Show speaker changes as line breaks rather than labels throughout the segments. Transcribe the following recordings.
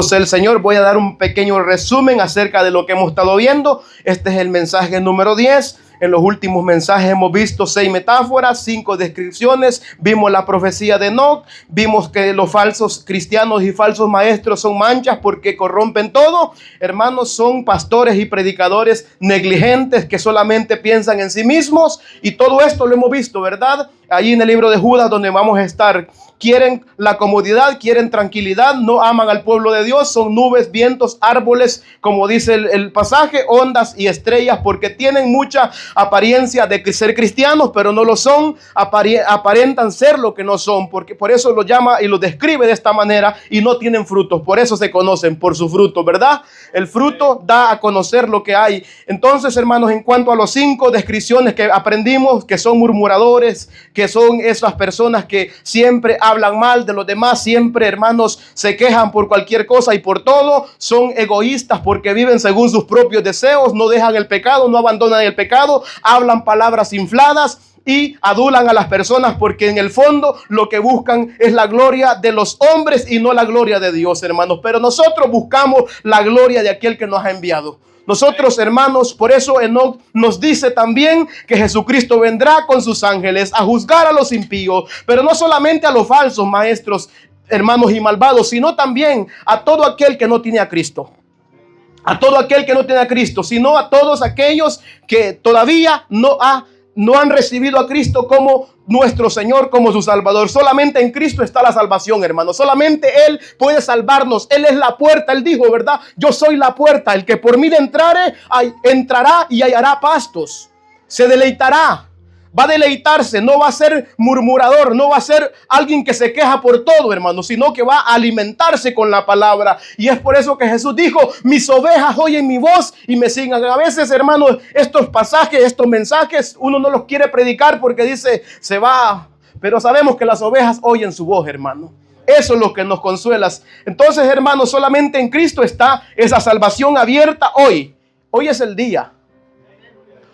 El Señor, voy a dar un pequeño resumen acerca de lo que hemos estado viendo. Este es el mensaje número 10. En los últimos mensajes hemos visto 6 metáforas, 5 descripciones. Vimos la profecía de Enoc. Vimos que los falsos cristianos y falsos maestros son manchas porque corrompen todo. Hermanos, son pastores y predicadores negligentes que solamente piensan en sí mismos. Y todo esto lo hemos visto, ¿verdad? Allí en el libro de Judas, donde vamos a estar. Quieren la comodidad, quieren tranquilidad, no aman al pueblo de Dios, son nubes, vientos, árboles, como dice el pasaje, ondas y estrellas, porque tienen mucha apariencia de ser cristianos, pero no lo son, aparentan ser lo que no son, porque por eso lo llama y lo describe de esta manera, y no tienen frutos, por eso se conocen por su fruto, ¿verdad? El fruto da a conocer lo que hay. Entonces, hermanos, en cuanto a los 5 descripciones que aprendimos, que son murmuradores, que son esas personas que siempre hablan mal de los demás, siempre, hermanos, se quejan por cualquier cosa y por todo, son egoístas porque viven según sus propios deseos, no dejan el pecado, no abandonan el pecado, hablan palabras infladas y adulan a las personas porque en el fondo lo que buscan es la gloria de los hombres y no la gloria de Dios, hermanos. Pero nosotros buscamos la gloria de aquel que nos ha enviado. Nosotros, hermanos, por eso Enoc nos dice también que Jesucristo vendrá con sus ángeles a juzgar a los impíos, pero no solamente a los falsos maestros, hermanos, y malvados, sino también a todo aquel que no tiene a Cristo. A todo aquel que no tiene a Cristo, sino a todos aquellos que todavía no han recibido a Cristo como nuestro Señor, como su Salvador. Solamente en Cristo está la salvación, hermano. Solamente Él puede salvarnos. Él es la puerta. Él dijo, ¿verdad? Yo soy la puerta. El que por mí entrare, entrará y hallará pastos. Se deleitará. Va a deleitarse, no va a ser murmurador, no va a ser alguien que se queja por todo, hermano, sino que va a alimentarse con la palabra. Y es por eso que Jesús dijo, mis ovejas oyen mi voz y me siguen. A veces, hermanos, estos pasajes, estos mensajes, uno no los quiere predicar porque dice, se va. Pero sabemos que las ovejas oyen su voz, hermano. Eso es lo que nos consuela. Entonces, hermanos, solamente en Cristo está esa salvación abierta hoy. Hoy es el día.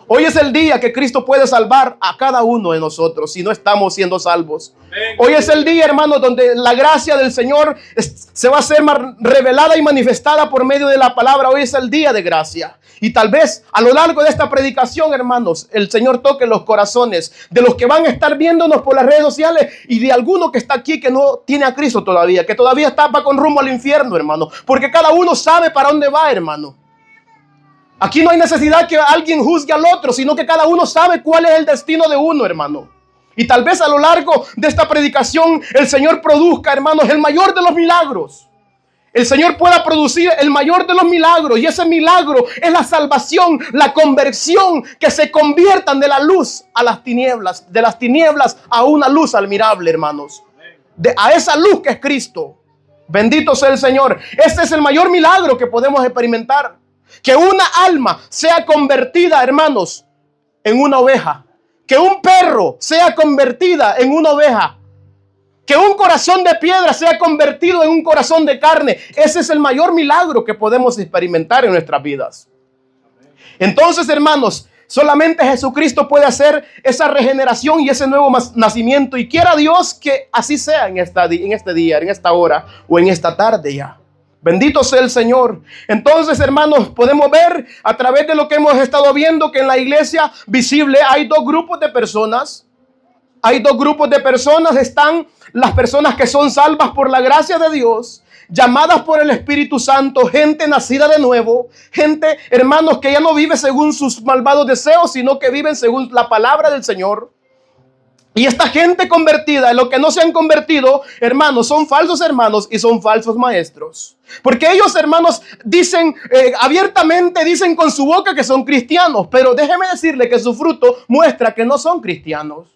Hoy es el día que Cristo puede salvar a cada uno de nosotros si no estamos siendo salvos. Hoy es el día, hermanos, donde la gracia del Señor se va a ser revelada y manifestada por medio de la palabra. Hoy es el día de gracia. Y tal vez a lo largo de esta predicación, hermanos, el Señor toque los corazones de los que van a estar viéndonos por las redes sociales y de alguno que está aquí que no tiene a Cristo todavía, que todavía va con rumbo al infierno, hermano. Porque cada uno sabe para dónde va, hermano. Aquí no hay necesidad que alguien juzgue al otro, sino que cada uno sabe cuál es el destino de uno, hermano. Y tal vez a lo largo de esta predicación el Señor produzca, hermanos, el mayor de los milagros. El Señor pueda producir el mayor de los milagros. Y ese milagro es la salvación, la conversión, que se conviertan de la luz a las tinieblas, de las tinieblas a una luz admirable, hermanos. A esa luz que es Cristo. Bendito sea el Señor. Este es el mayor milagro que podemos experimentar. Que una alma sea convertida, hermanos, en una oveja. Que un perro sea convertida en una oveja. Que un corazón de piedra sea convertido en un corazón de carne. Ese es el mayor milagro que podemos experimentar en nuestras vidas. Entonces, hermanos, solamente Jesucristo puede hacer esa regeneración y ese nuevo nacimiento. Y quiera Dios que así sea en este día, en esta hora o en esta tarde ya. Bendito sea el Señor. Entonces, hermanos, podemos ver a través de lo que hemos estado viendo que en la iglesia visible hay 2 grupos de personas. Hay 2 grupos de personas. Están las personas que son salvas por la gracia de Dios, llamadas por el Espíritu Santo, gente nacida de nuevo, gente, hermanos, que ya no vive según sus malvados deseos, sino que viven según la palabra del Señor. Y esta gente convertida, en lo que no se han convertido, hermanos, son falsos hermanos y son falsos maestros. Porque ellos, hermanos, dicen abiertamente, dicen con su boca que son cristianos, pero déjeme decirle que su fruto muestra que no son cristianos.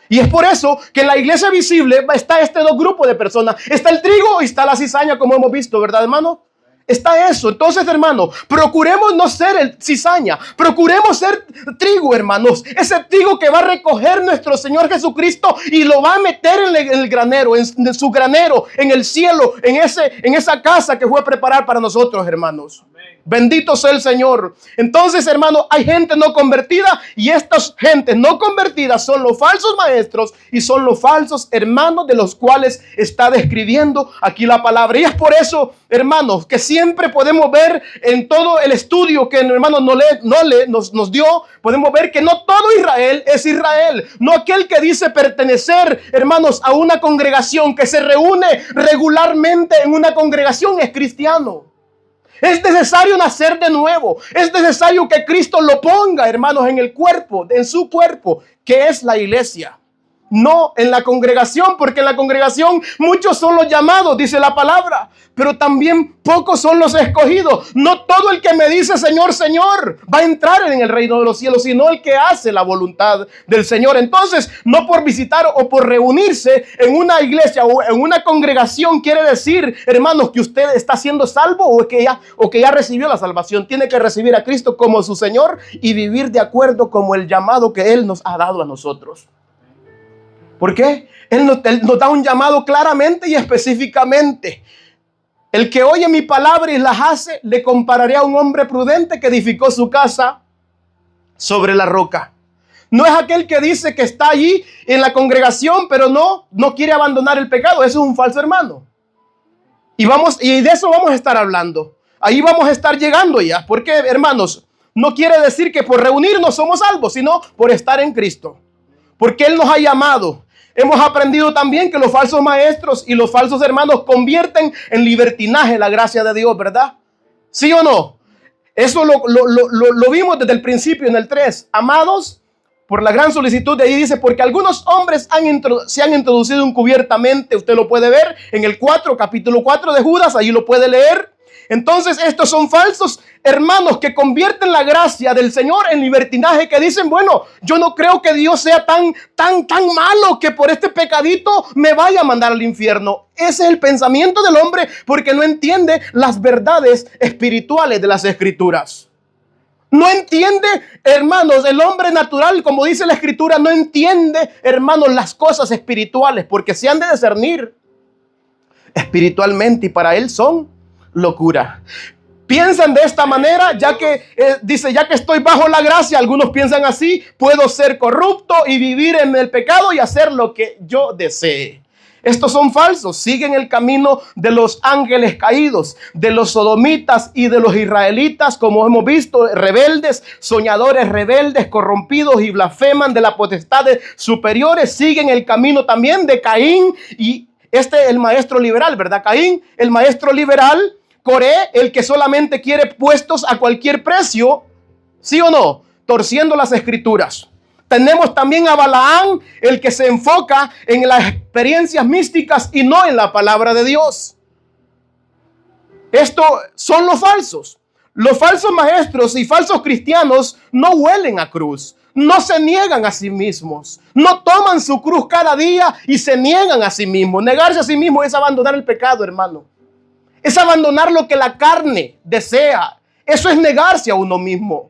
Y es por eso que en la iglesia visible está 2 grupos de personas. Está el trigo y está la cizaña, como hemos visto, ¿verdad, hermano? está eso. Entonces, hermanos, procuremos no ser el cizaña, procuremos ser trigo, hermanos. Ese trigo que va a recoger nuestro Señor Jesucristo y lo va a meter en el granero, en su granero, en el cielo, en esa casa que fue a preparar para nosotros, hermanos. Bendito sea el Señor. Entonces, hermano, hay gente no convertida y estas gentes no convertidas son los falsos maestros y son los falsos hermanos de los cuales está describiendo aquí la palabra. Y es por eso, hermanos, que siempre podemos ver en todo el estudio que el hermano nos dio, podemos ver que no todo Israel es Israel. No aquel que dice pertenecer, hermanos, a una congregación que se reúne regularmente en una congregación es cristiano. Es necesario nacer de nuevo. Es necesario que Cristo lo ponga, hermanos, en el cuerpo, en su cuerpo, que es la iglesia. No en la congregación, porque en la congregación muchos son los llamados, dice la palabra, pero también pocos son los escogidos. No todo el que me dice Señor, Señor, va a entrar en el reino de los cielos, sino el que hace la voluntad del Señor. Entonces, no por visitar o por reunirse en una iglesia o en una congregación quiere decir, hermanos, que usted está siendo salvo o que ya recibió la salvación. Tiene que recibir a Cristo como su Señor y vivir de acuerdo como el llamado que Él nos ha dado a nosotros. ¿Por qué? Él nos da un llamado claramente y específicamente. El que oye mi palabra y las hace, le compararé a un hombre prudente que edificó su casa sobre la roca. No es aquel que dice que está allí en la congregación, pero no quiere abandonar el pecado. Eso es un falso hermano. Y de eso vamos a estar hablando. Ahí vamos a estar llegando ya. Porque, hermanos, no quiere decir que por reunirnos somos salvos, sino por estar en Cristo. Porque Él nos ha llamado. Hemos aprendido también que los falsos maestros y los falsos hermanos convierten en libertinaje la gracia de Dios, ¿verdad? ¿Sí o no? Eso lo vimos desde el principio en el 3. Amados, por la gran solicitud de ahí dice, porque algunos hombres se han introducido encubiertamente. Usted lo puede ver en el 4, capítulo 4 de Judas, ahí lo puede leer. Entonces estos son falsos hermanos que convierten la gracia del Señor en libertinaje, que dicen, bueno, yo no creo que Dios sea tan malo que por este pecadito me vaya a mandar al infierno. Ese es el pensamiento del hombre porque no entiende las verdades espirituales de las Escrituras. No entiende, hermanos, el hombre natural, como dice la Escritura, no entiende, hermanos, las cosas espirituales porque se han de discernir espiritualmente y para él son locura. Piensan de esta manera, ya que estoy bajo la gracia, algunos piensan así, puedo ser corrupto y vivir en el pecado y hacer lo que yo desee. Estos son falsos, siguen el camino de los ángeles caídos, de los sodomitas y de los israelitas, como hemos visto, rebeldes, soñadores rebeldes, corrompidos y blasfeman de las potestades superiores. Siguen el camino también de Caín y el maestro liberal, ¿verdad? Caín, el maestro liberal. Coré, el que solamente quiere puestos a cualquier precio, ¿sí o no? Torciendo las Escrituras. Tenemos también a Balaán, el que se enfoca en las experiencias místicas y no en la palabra de Dios. Estos son los falsos. Los falsos maestros y falsos cristianos no huelen a cruz. No se niegan a sí mismos. No toman su cruz cada día y se niegan a sí mismos. Negarse a sí mismo es abandonar el pecado, hermano. Es abandonar lo que la carne desea. Eso es negarse a uno mismo.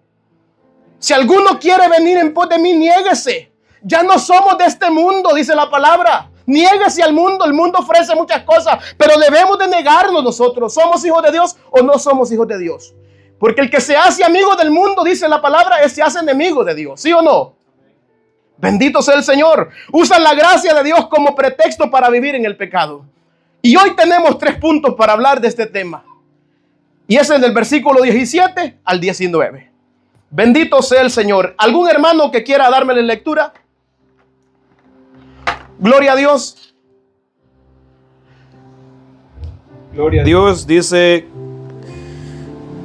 Si alguno quiere venir en pos de mí, niéguese. Ya no somos de este mundo, dice la palabra. Niéguese al mundo. El mundo ofrece muchas cosas, pero debemos de negarnos nosotros. ¿Somos hijos de Dios o no somos hijos de Dios? Porque el que se hace amigo del mundo, dice la palabra, se hace enemigo de Dios. ¿Sí o no? Bendito sea el Señor. Usan la gracia de Dios como pretexto para vivir en el pecado. Y hoy tenemos 3 puntos para hablar de este tema. Y ese es del versículo 17 al 19. Bendito sea el Señor. ¿Algún hermano que quiera darme la lectura? Gloria a Dios.
Gloria a Dios. Dice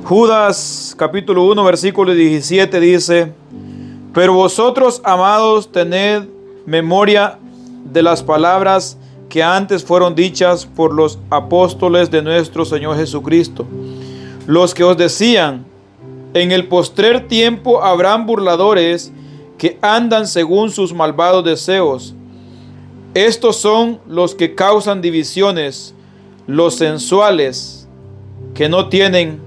Judas capítulo 1 versículo 17, dice: pero vosotros, amados, tened memoria de las palabras que antes fueron dichas por los apóstoles de nuestro Señor Jesucristo, los que os decían: en el postrer tiempo habrán burladores que andan según sus malvados deseos. Estos son los que causan divisiones, los sensuales, que no tienen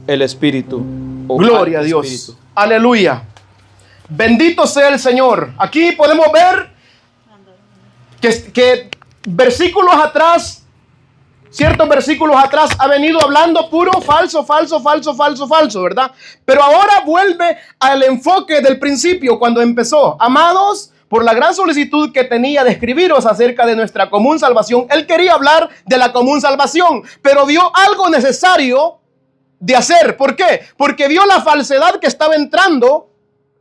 el Espíritu.
Gloria a Dios.
Espíritu.
Aleluya. Bendito sea el Señor. Aquí podemos ver que versículos atrás, ciertos versículos atrás ha venido hablando puro falso, ¿verdad? Pero ahora vuelve al enfoque del principio cuando empezó. Amados, por la gran solicitud que tenía de escribiros acerca de nuestra común salvación, él quería hablar de la común salvación, pero vio algo necesario de hacer. ¿Por qué? Porque vio la falsedad que estaba entrando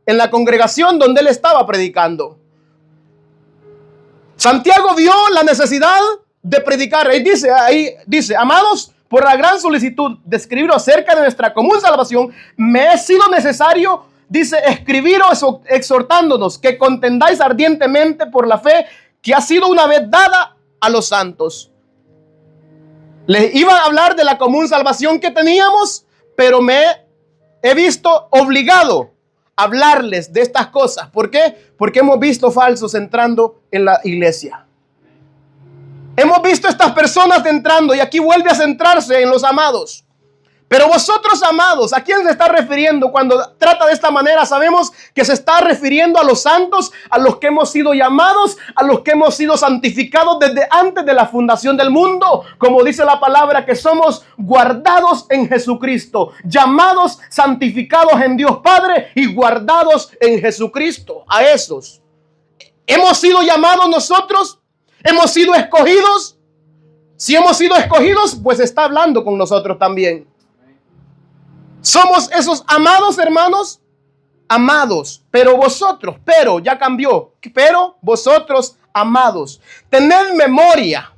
en la congregación donde él estaba predicando. Santiago vio la necesidad de predicar. Ahí dice, amados, por la gran solicitud de escribir acerca de nuestra común salvación, me ha sido necesario, dice, escribiros exhortándonos que contendáis ardientemente por la fe que ha sido una vez dada a los santos. Les iba a hablar de la común salvación que teníamos, pero me he visto obligado a hablarles de estas cosas. ¿Por qué? Porque hemos visto falsos entrando en la iglesia. Hemos visto estas personas entrando y aquí vuelve a centrarse en los amados. Pero vosotros, amados, ¿a quién se está refiriendo cuando trata de esta manera? Sabemos que se está refiriendo a los santos, a los que hemos sido llamados, a los que hemos sido santificados desde antes de la fundación del mundo. Como dice la palabra, que somos guardados en Jesucristo, llamados, santificados en Dios Padre y guardados en Jesucristo. A esos. ¿Hemos sido llamados nosotros? ¿Hemos sido escogidos? Si hemos sido escogidos, pues está hablando con nosotros también. Somos esos amados, hermanos, amados. Pero ya cambió. Pero vosotros, amados, tened memoria.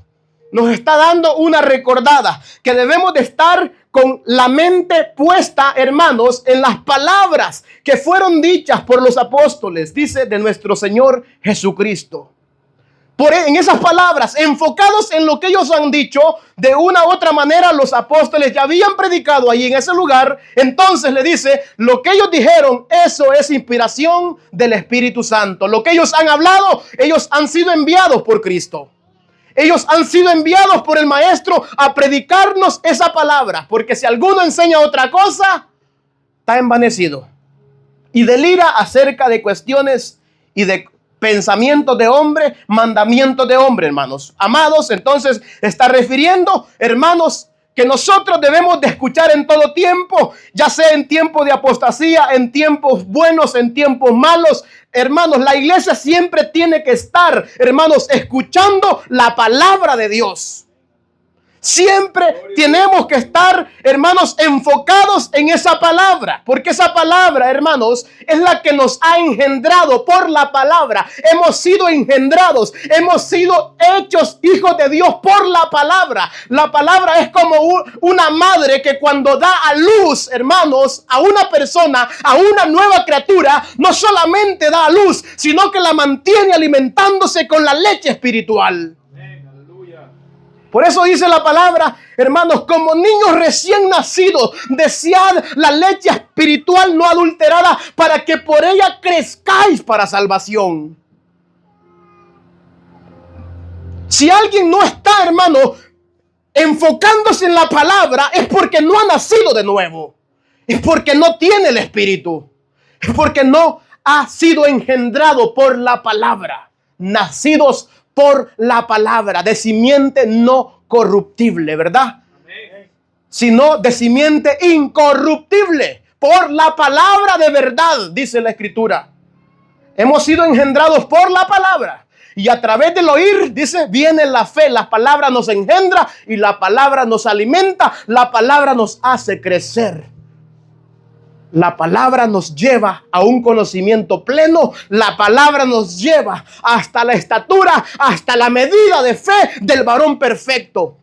Nos está dando una recordada que debemos de estar con la mente puesta, hermanos, en las palabras que fueron dichas por los apóstoles, dice, de nuestro Señor Jesucristo. En esas palabras, enfocados en lo que ellos han dicho, de una u otra manera los apóstoles ya habían predicado allí en ese lugar. Entonces le dice, lo que ellos dijeron, eso es inspiración del Espíritu Santo. Lo que ellos han hablado, ellos han sido enviados por Cristo. Ellos han sido enviados por el Maestro a predicarnos esa palabra. Porque si alguno enseña otra cosa, está envanecido y delira acerca de cuestiones y de pensamientos de hombre, mandamientos de hombre, hermanos. Amados, entonces está refiriendo, hermanos, que nosotros debemos de escuchar en todo tiempo, ya sea en tiempo de apostasía, en tiempos buenos, en tiempos malos. Hermanos, la iglesia siempre tiene que estar, hermanos, escuchando la palabra de Dios. Siempre tenemos que estar, hermanos, enfocados en esa palabra. Porque esa palabra, hermanos, es la que nos ha engendrado por la palabra. Hemos sido engendrados, hemos sido hechos hijos de Dios por la palabra. La palabra es como una madre que cuando da a luz, hermanos, a una persona, a una nueva criatura, no solamente da a luz, sino que la mantiene alimentándose con la leche espiritual. Por eso dice la palabra, hermanos, como niños recién nacidos, desead la leche espiritual no adulterada para que por ella crezcáis para salvación. Si alguien no está, hermano, enfocándose en la palabra, es porque no ha nacido de nuevo. Es porque no tiene el Espíritu. Es porque no ha sido engendrado por la palabra. Nacidos por la palabra, de simiente no corruptible, ¿verdad? Amén. Sino de simiente incorruptible, por la palabra de verdad, dice la Escritura. Hemos sido engendrados por la palabra. Y a través del oír, dice, viene la fe. La palabra nos engendra y la palabra nos alimenta. La palabra nos hace crecer. La palabra nos lleva a un conocimiento pleno. La palabra nos lleva hasta la estatura, hasta la medida de fe del varón perfecto.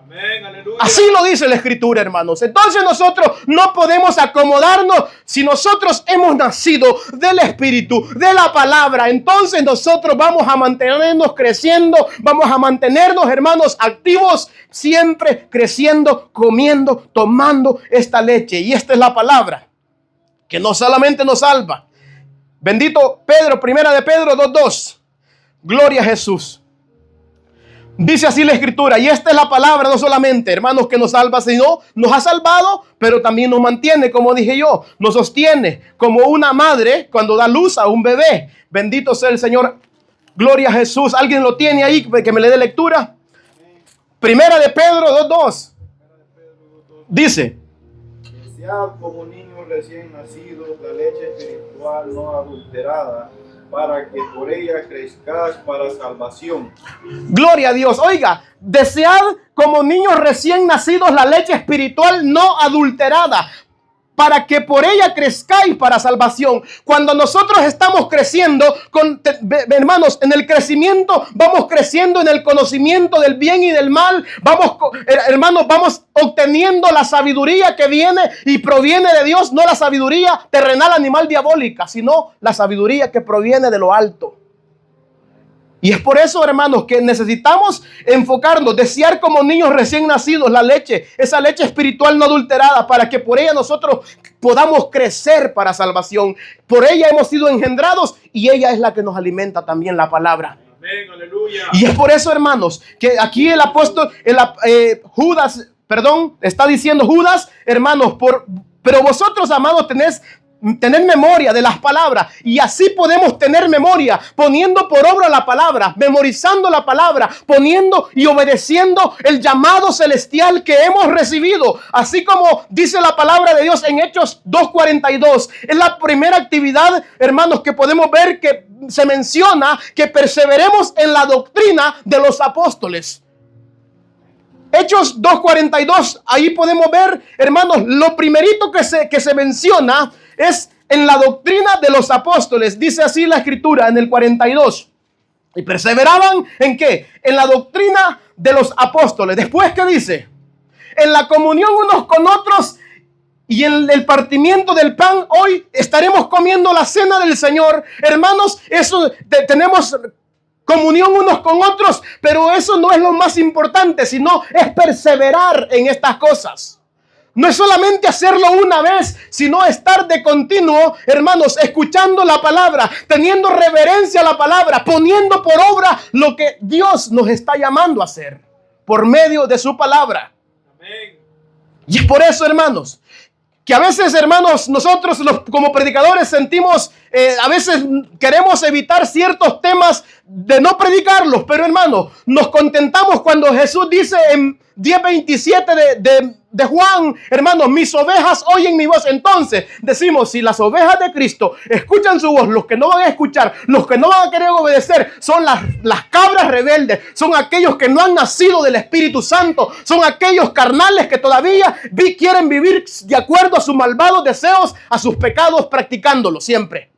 Amén, aleluya. Así lo dice la Escritura, hermanos. Entonces nosotros no podemos acomodarnos. Si nosotros hemos nacido del Espíritu, de la palabra, entonces nosotros vamos a mantenernos creciendo, vamos a mantenernos, hermanos, activos, siempre creciendo, comiendo, tomando esta leche. Y esta es la palabra que no solamente nos salva. Bendito Pedro, primera de Pedro 2:2. Gloria a Jesús. Dice así la Escritura, y esta es la palabra no solamente, hermanos, que nos salva, sino nos ha salvado, pero también nos mantiene, como dije yo, nos sostiene como una madre cuando da luz a un bebé. Bendito sea el Señor, gloria a Jesús. ¿Alguien lo tiene ahí que me le dé lectura? Primera de Pedro 2:2 dice:
desead como niños recién nacidos la leche espiritual no adulterada, para que por ella crezcáis para salvación.
Gloria a Dios. Oiga, desead como niños recién nacidos la leche espiritual no adulterada, para que por ella crezcáis para salvación. Cuando nosotros estamos creciendo, hermanos, en el crecimiento, vamos creciendo en el conocimiento del bien y del mal. Hermanos, vamos obteniendo la sabiduría que viene y proviene de Dios, no la sabiduría terrenal, animal, diabólica, sino la sabiduría que proviene de lo alto. Y es por eso, hermanos, que necesitamos enfocarnos, desear como niños recién nacidos la leche, esa leche espiritual no adulterada, para que por ella nosotros podamos crecer para salvación. Por ella hemos sido engendrados y ella es la que nos alimenta también, la palabra.
Amén, aleluya.
Y es por eso, hermanos, que aquí el apóstol, Judas, está diciendo Judas, hermanos, pero vosotros, amados, tener memoria de las palabras, y así podemos tener memoria poniendo por obra la palabra, memorizando la palabra, poniendo y obedeciendo el llamado celestial que hemos recibido, así como dice la palabra de Dios en Hechos 2:42. Es la primera actividad, hermanos, que podemos ver que se menciona que perseveremos en la doctrina de los apóstoles. Hechos 2:42, ahí podemos ver, hermanos, lo primerito que se menciona es en la doctrina de los apóstoles. Dice así la Escritura en el 42. Y perseveraban ¿en qué? En la doctrina de los apóstoles. Después, ¿qué dice? En la comunión unos con otros y en el partimiento del pan. Hoy estaremos comiendo la cena del Señor. Hermanos, eso tenemos comunión unos con otros, pero eso no es lo más importante, sino es perseverar en estas cosas. No es solamente hacerlo una vez, sino estar de continuo, hermanos, escuchando la palabra, teniendo reverencia a la palabra, poniendo por obra lo que Dios nos está llamando a hacer por medio de su palabra.
Amén.
Y es por eso, hermanos, que a veces, hermanos, nosotros como predicadores sentimos, a veces queremos evitar ciertos temas de no predicarlos, pero hermanos, nos contentamos cuando Jesús dice en 10:27 de Juan, hermanos, mis ovejas oyen mi voz. Entonces decimos, si las ovejas de Cristo escuchan su voz, los que no van a escuchar, los que no van a querer obedecer, son las cabras rebeldes, son aquellos que no han nacido del Espíritu Santo, son aquellos carnales que todavía quieren vivir de acuerdo a sus malvados deseos, a sus pecados, practicándolo siempre.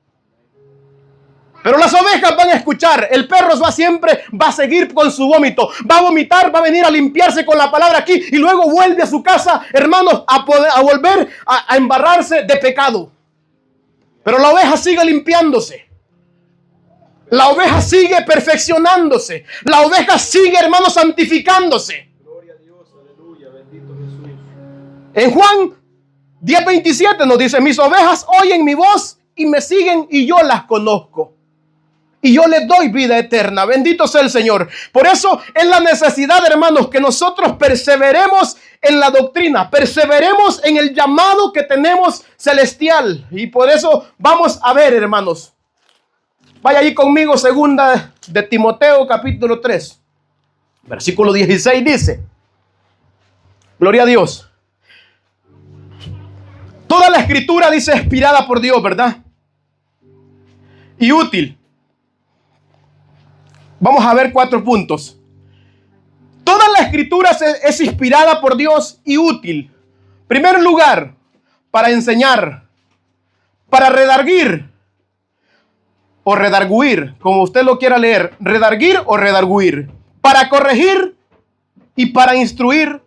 Pero las ovejas van a escuchar. El perro siempre va a seguir con su vómito. Va a vomitar, va a venir a limpiarse con la palabra aquí y luego vuelve a su casa, hermanos, a volver a embarrarse de pecado. Pero la oveja sigue limpiándose. La oveja sigue perfeccionándose. La oveja sigue, hermanos, santificándose.
Gloria a Dios, aleluya, bendito Jesús.
En Juan 10:27 nos dice, mis ovejas oyen mi voz y me siguen y yo las conozco. Y yo les doy vida eterna. Bendito sea el Señor. Por eso es la necesidad, hermanos, que nosotros perseveremos en la doctrina. Perseveremos en el llamado que tenemos celestial. Y por eso vamos a ver, hermanos. Vaya ahí conmigo, segunda de Timoteo, capítulo 3. Versículo 16 dice. Gloria a Dios. Toda la escritura dice inspirada por Dios, ¿verdad? Y útil. Vamos a ver 4 puntos. Toda la escritura es inspirada por Dios y útil. En primer lugar, para enseñar, para redarguir o redarguir, como usted lo quiera leer, redarguir o redarguir, para corregir y para instruir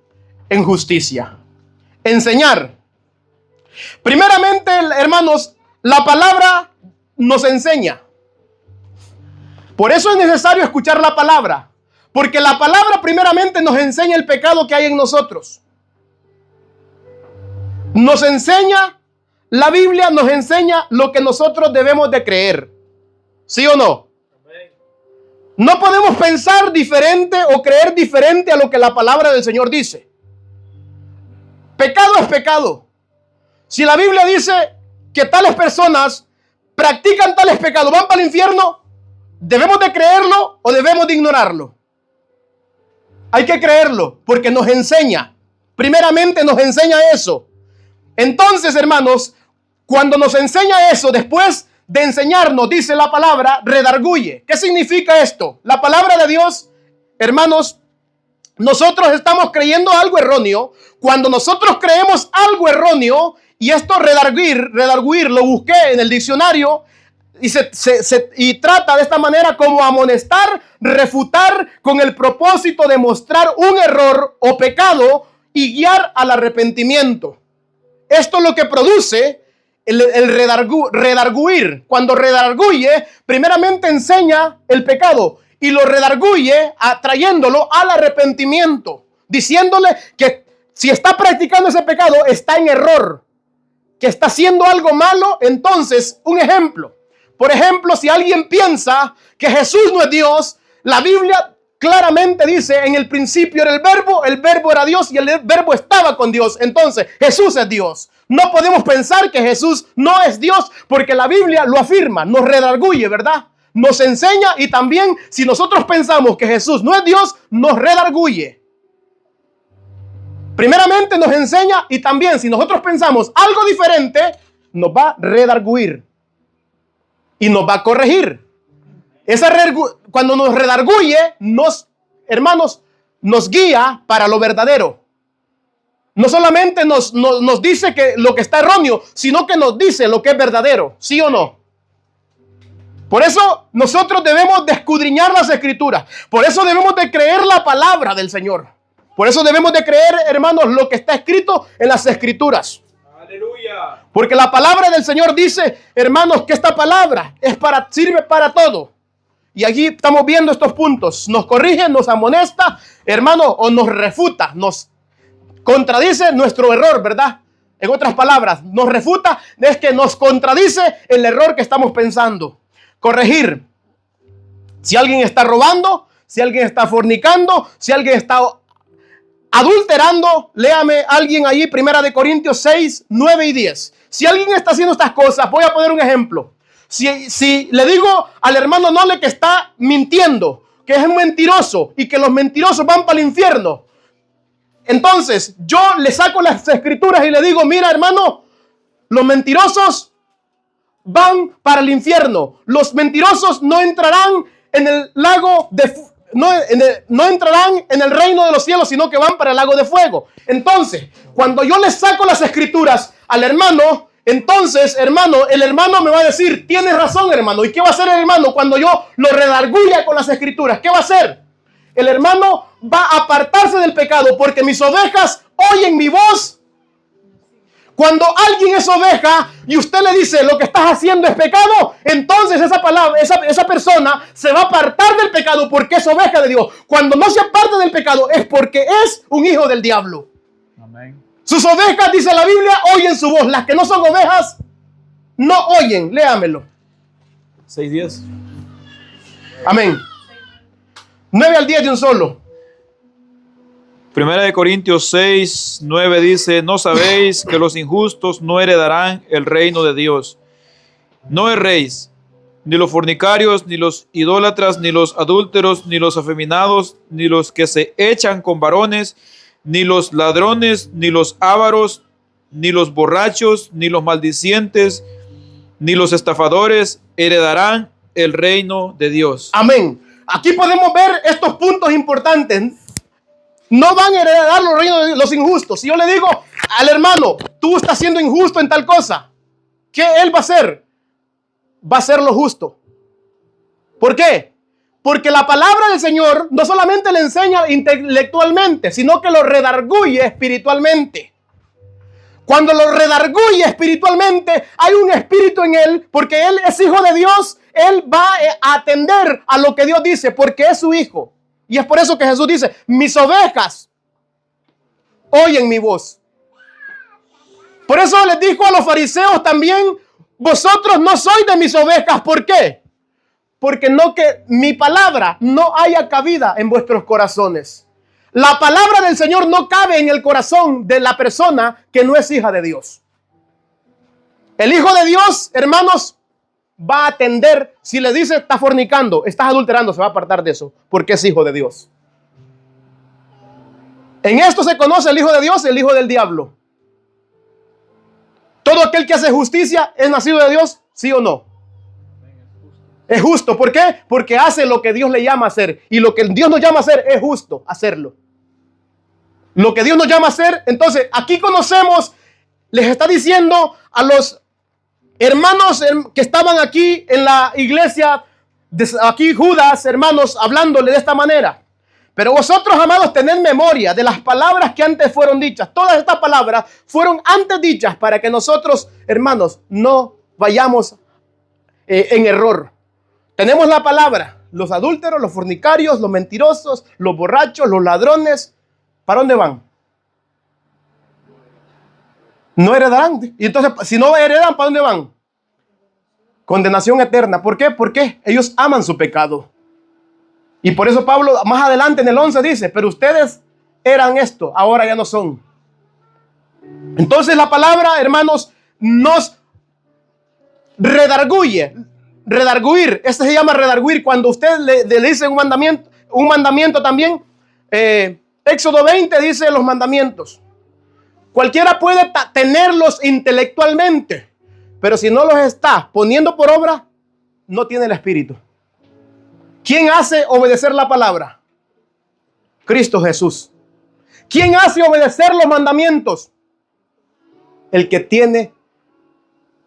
en justicia. Enseñar. Primeramente, hermanos, la palabra nos enseña. Por eso es necesario escuchar la palabra, porque la palabra primeramente nos enseña el pecado que hay en nosotros. Nos enseña, la Biblia nos enseña lo que nosotros debemos de creer. ¿Sí o no? No podemos pensar diferente o creer diferente a lo que la palabra del Señor dice. Pecado es pecado. Si la Biblia dice que tales personas practican tales pecados, van para el infierno, ¿debemos de creerlo o debemos de ignorarlo? Hay que creerlo porque nos enseña. Primeramente nos enseña eso. Entonces, hermanos, cuando nos enseña eso, después de enseñarnos, dice la palabra, redarguye. ¿Qué significa esto? La palabra de Dios, hermanos, nosotros estamos creyendo algo erróneo. Cuando nosotros creemos algo erróneo, y esto redarguir, lo busqué en el diccionario, y trata de esta manera como amonestar, refutar, con el propósito de mostrar un error o pecado y guiar al arrepentimiento. Esto es lo que produce el redarguir. Cuando redarguye, primeramente enseña el pecado y lo redarguye atrayéndolo al arrepentimiento, diciéndole que si está practicando ese pecado está en error, que está haciendo algo malo. Entonces, un ejemplo. Por ejemplo, si alguien piensa que Jesús no es Dios, la Biblia claramente dice, en el principio era el verbo era Dios y el verbo estaba con Dios. Entonces, Jesús es Dios. No podemos pensar que Jesús no es Dios porque la Biblia lo afirma, nos redarguye, ¿verdad? Nos enseña, y también si nosotros pensamos que Jesús no es Dios, nos redarguye. Primeramente nos enseña, y también si nosotros pensamos algo diferente, nos va a redarguir y nos va a corregir. Cuando nos redarguye, hermanos, nos guía para lo verdadero. No solamente nos dice que lo que está erróneo, sino que nos dice lo que es verdadero, ¿sí o no? Por eso nosotros debemos de escudriñar las Escrituras. Por eso debemos de creer la palabra del Señor. Por eso debemos de creer, hermanos, lo que está escrito en las Escrituras.
Aleluya.
Porque la palabra del Señor dice, hermanos, que esta palabra sirve para todo. Y allí estamos viendo estos puntos. Nos corrige, nos amonesta, hermano, o nos refuta, nos contradice nuestro error, ¿verdad? En otras palabras, nos refuta, es que nos contradice el error que estamos pensando. Corregir. Si alguien está robando, si alguien está fornicando, si alguien está adulterando, léame alguien allí, 1 Corintios 6, 9 y 10. Si alguien está haciendo estas cosas, voy a poner un ejemplo. Si le digo al hermano Nole que está mintiendo, que es un mentiroso y que los mentirosos van para el infierno, entonces yo le saco las Escrituras y le digo, mira, hermano, los mentirosos van para el infierno. Los mentirosos no entrarán en el lago de no entrarán en el reino de los cielos, sino que van para el lago de fuego. Entonces, cuando yo le saco las Escrituras al hermano, entonces, hermano, el hermano me va a decir, tienes razón, hermano. ¿Y qué va a hacer el hermano cuando yo lo redarguya con las Escrituras? ¿Qué va a hacer? El hermano va a apartarse del pecado, porque mis ovejas oyen mi voz. Cuando alguien es oveja y usted le dice lo que estás haciendo es pecado, entonces esa persona se va a apartar del pecado porque es oveja de Dios. Cuando no se aparta del pecado es porque es un hijo del diablo.
Amén.
Sus ovejas, dice la Biblia, oyen su voz. Las que no son ovejas no oyen. Léamelo.
6:10.
Amén. 9 al 10 de un solo.
1 Corintios 6, 9 dice, ¿no sabéis que los injustos no heredarán el reino de Dios? No erréis, ni los fornicarios, ni los idólatras, ni los adúlteros, ni los afeminados, ni los que se echan con varones, ni los ladrones, ni los ávaros, ni los borrachos, ni los maldicientes, ni los estafadores heredarán el reino de Dios.
Amén. Aquí podemos ver estos puntos importantes. No van a heredar los reinos de los injustos. Si yo le digo al hermano, tú estás siendo injusto en tal cosa, ¿qué él va a hacer? Va a hacer lo justo. ¿Por qué? Porque la palabra del Señor no solamente le enseña intelectualmente, sino que lo redarguye espiritualmente. Cuando lo redarguye espiritualmente, hay un espíritu en él, porque él es hijo de Dios. Él va a atender a lo que Dios dice, porque es su hijo. Y es por eso que Jesús dice, mis ovejas oyen mi voz. Por eso les dijo a los fariseos también, vosotros no sois de mis ovejas. ¿Por qué? porque no que mi palabra no haya cabida en vuestros corazones. La palabra del Señor no cabe en el corazón de la persona que no es hija de Dios. El Hijo de Dios, hermanos, va a atender. Si le dice estás fornicando, estás adulterando, se va a apartar de eso, porque es hijo de Dios. En esto se conoce el Hijo de Dios y el hijo del diablo. Todo aquel que hace justicia es nacido de Dios, ¿sí o no? Es justo. ¿Por qué? Porque hace lo que Dios le llama a hacer. Y lo que Dios nos llama a hacer es justo hacerlo. Lo que Dios nos llama a hacer. Entonces, aquí conocemos, les está diciendo a los hermanos que estaban aquí en la iglesia, aquí Judas, hermanos, hablándole de esta manera. Pero vosotros, amados, tened memoria de las palabras que antes fueron dichas. Todas estas palabras fueron antes dichas para que nosotros, hermanos, no vayamos en error. Tenemos la palabra. Los adúlteros, los fornicarios, los mentirosos, los borrachos, los ladrones. ¿Para dónde van? No heredarán. Y entonces, si no heredan, ¿para dónde van? Condenación eterna. ¿Por qué? Porque ellos aman su pecado. Y por eso Pablo más adelante en el 11 dice, pero ustedes eran esto, ahora ya no son. Entonces la palabra, hermanos, nos redarguye. Redarguir, este se llama redarguir. Cuando usted le dice un mandamiento también, Éxodo 20 dice los mandamientos. Cualquiera puede tenerlos intelectualmente, pero si no los está poniendo por obra, no tiene el Espíritu. ¿Quién hace obedecer la palabra? Cristo Jesús. ¿Quién hace obedecer los mandamientos? El que tiene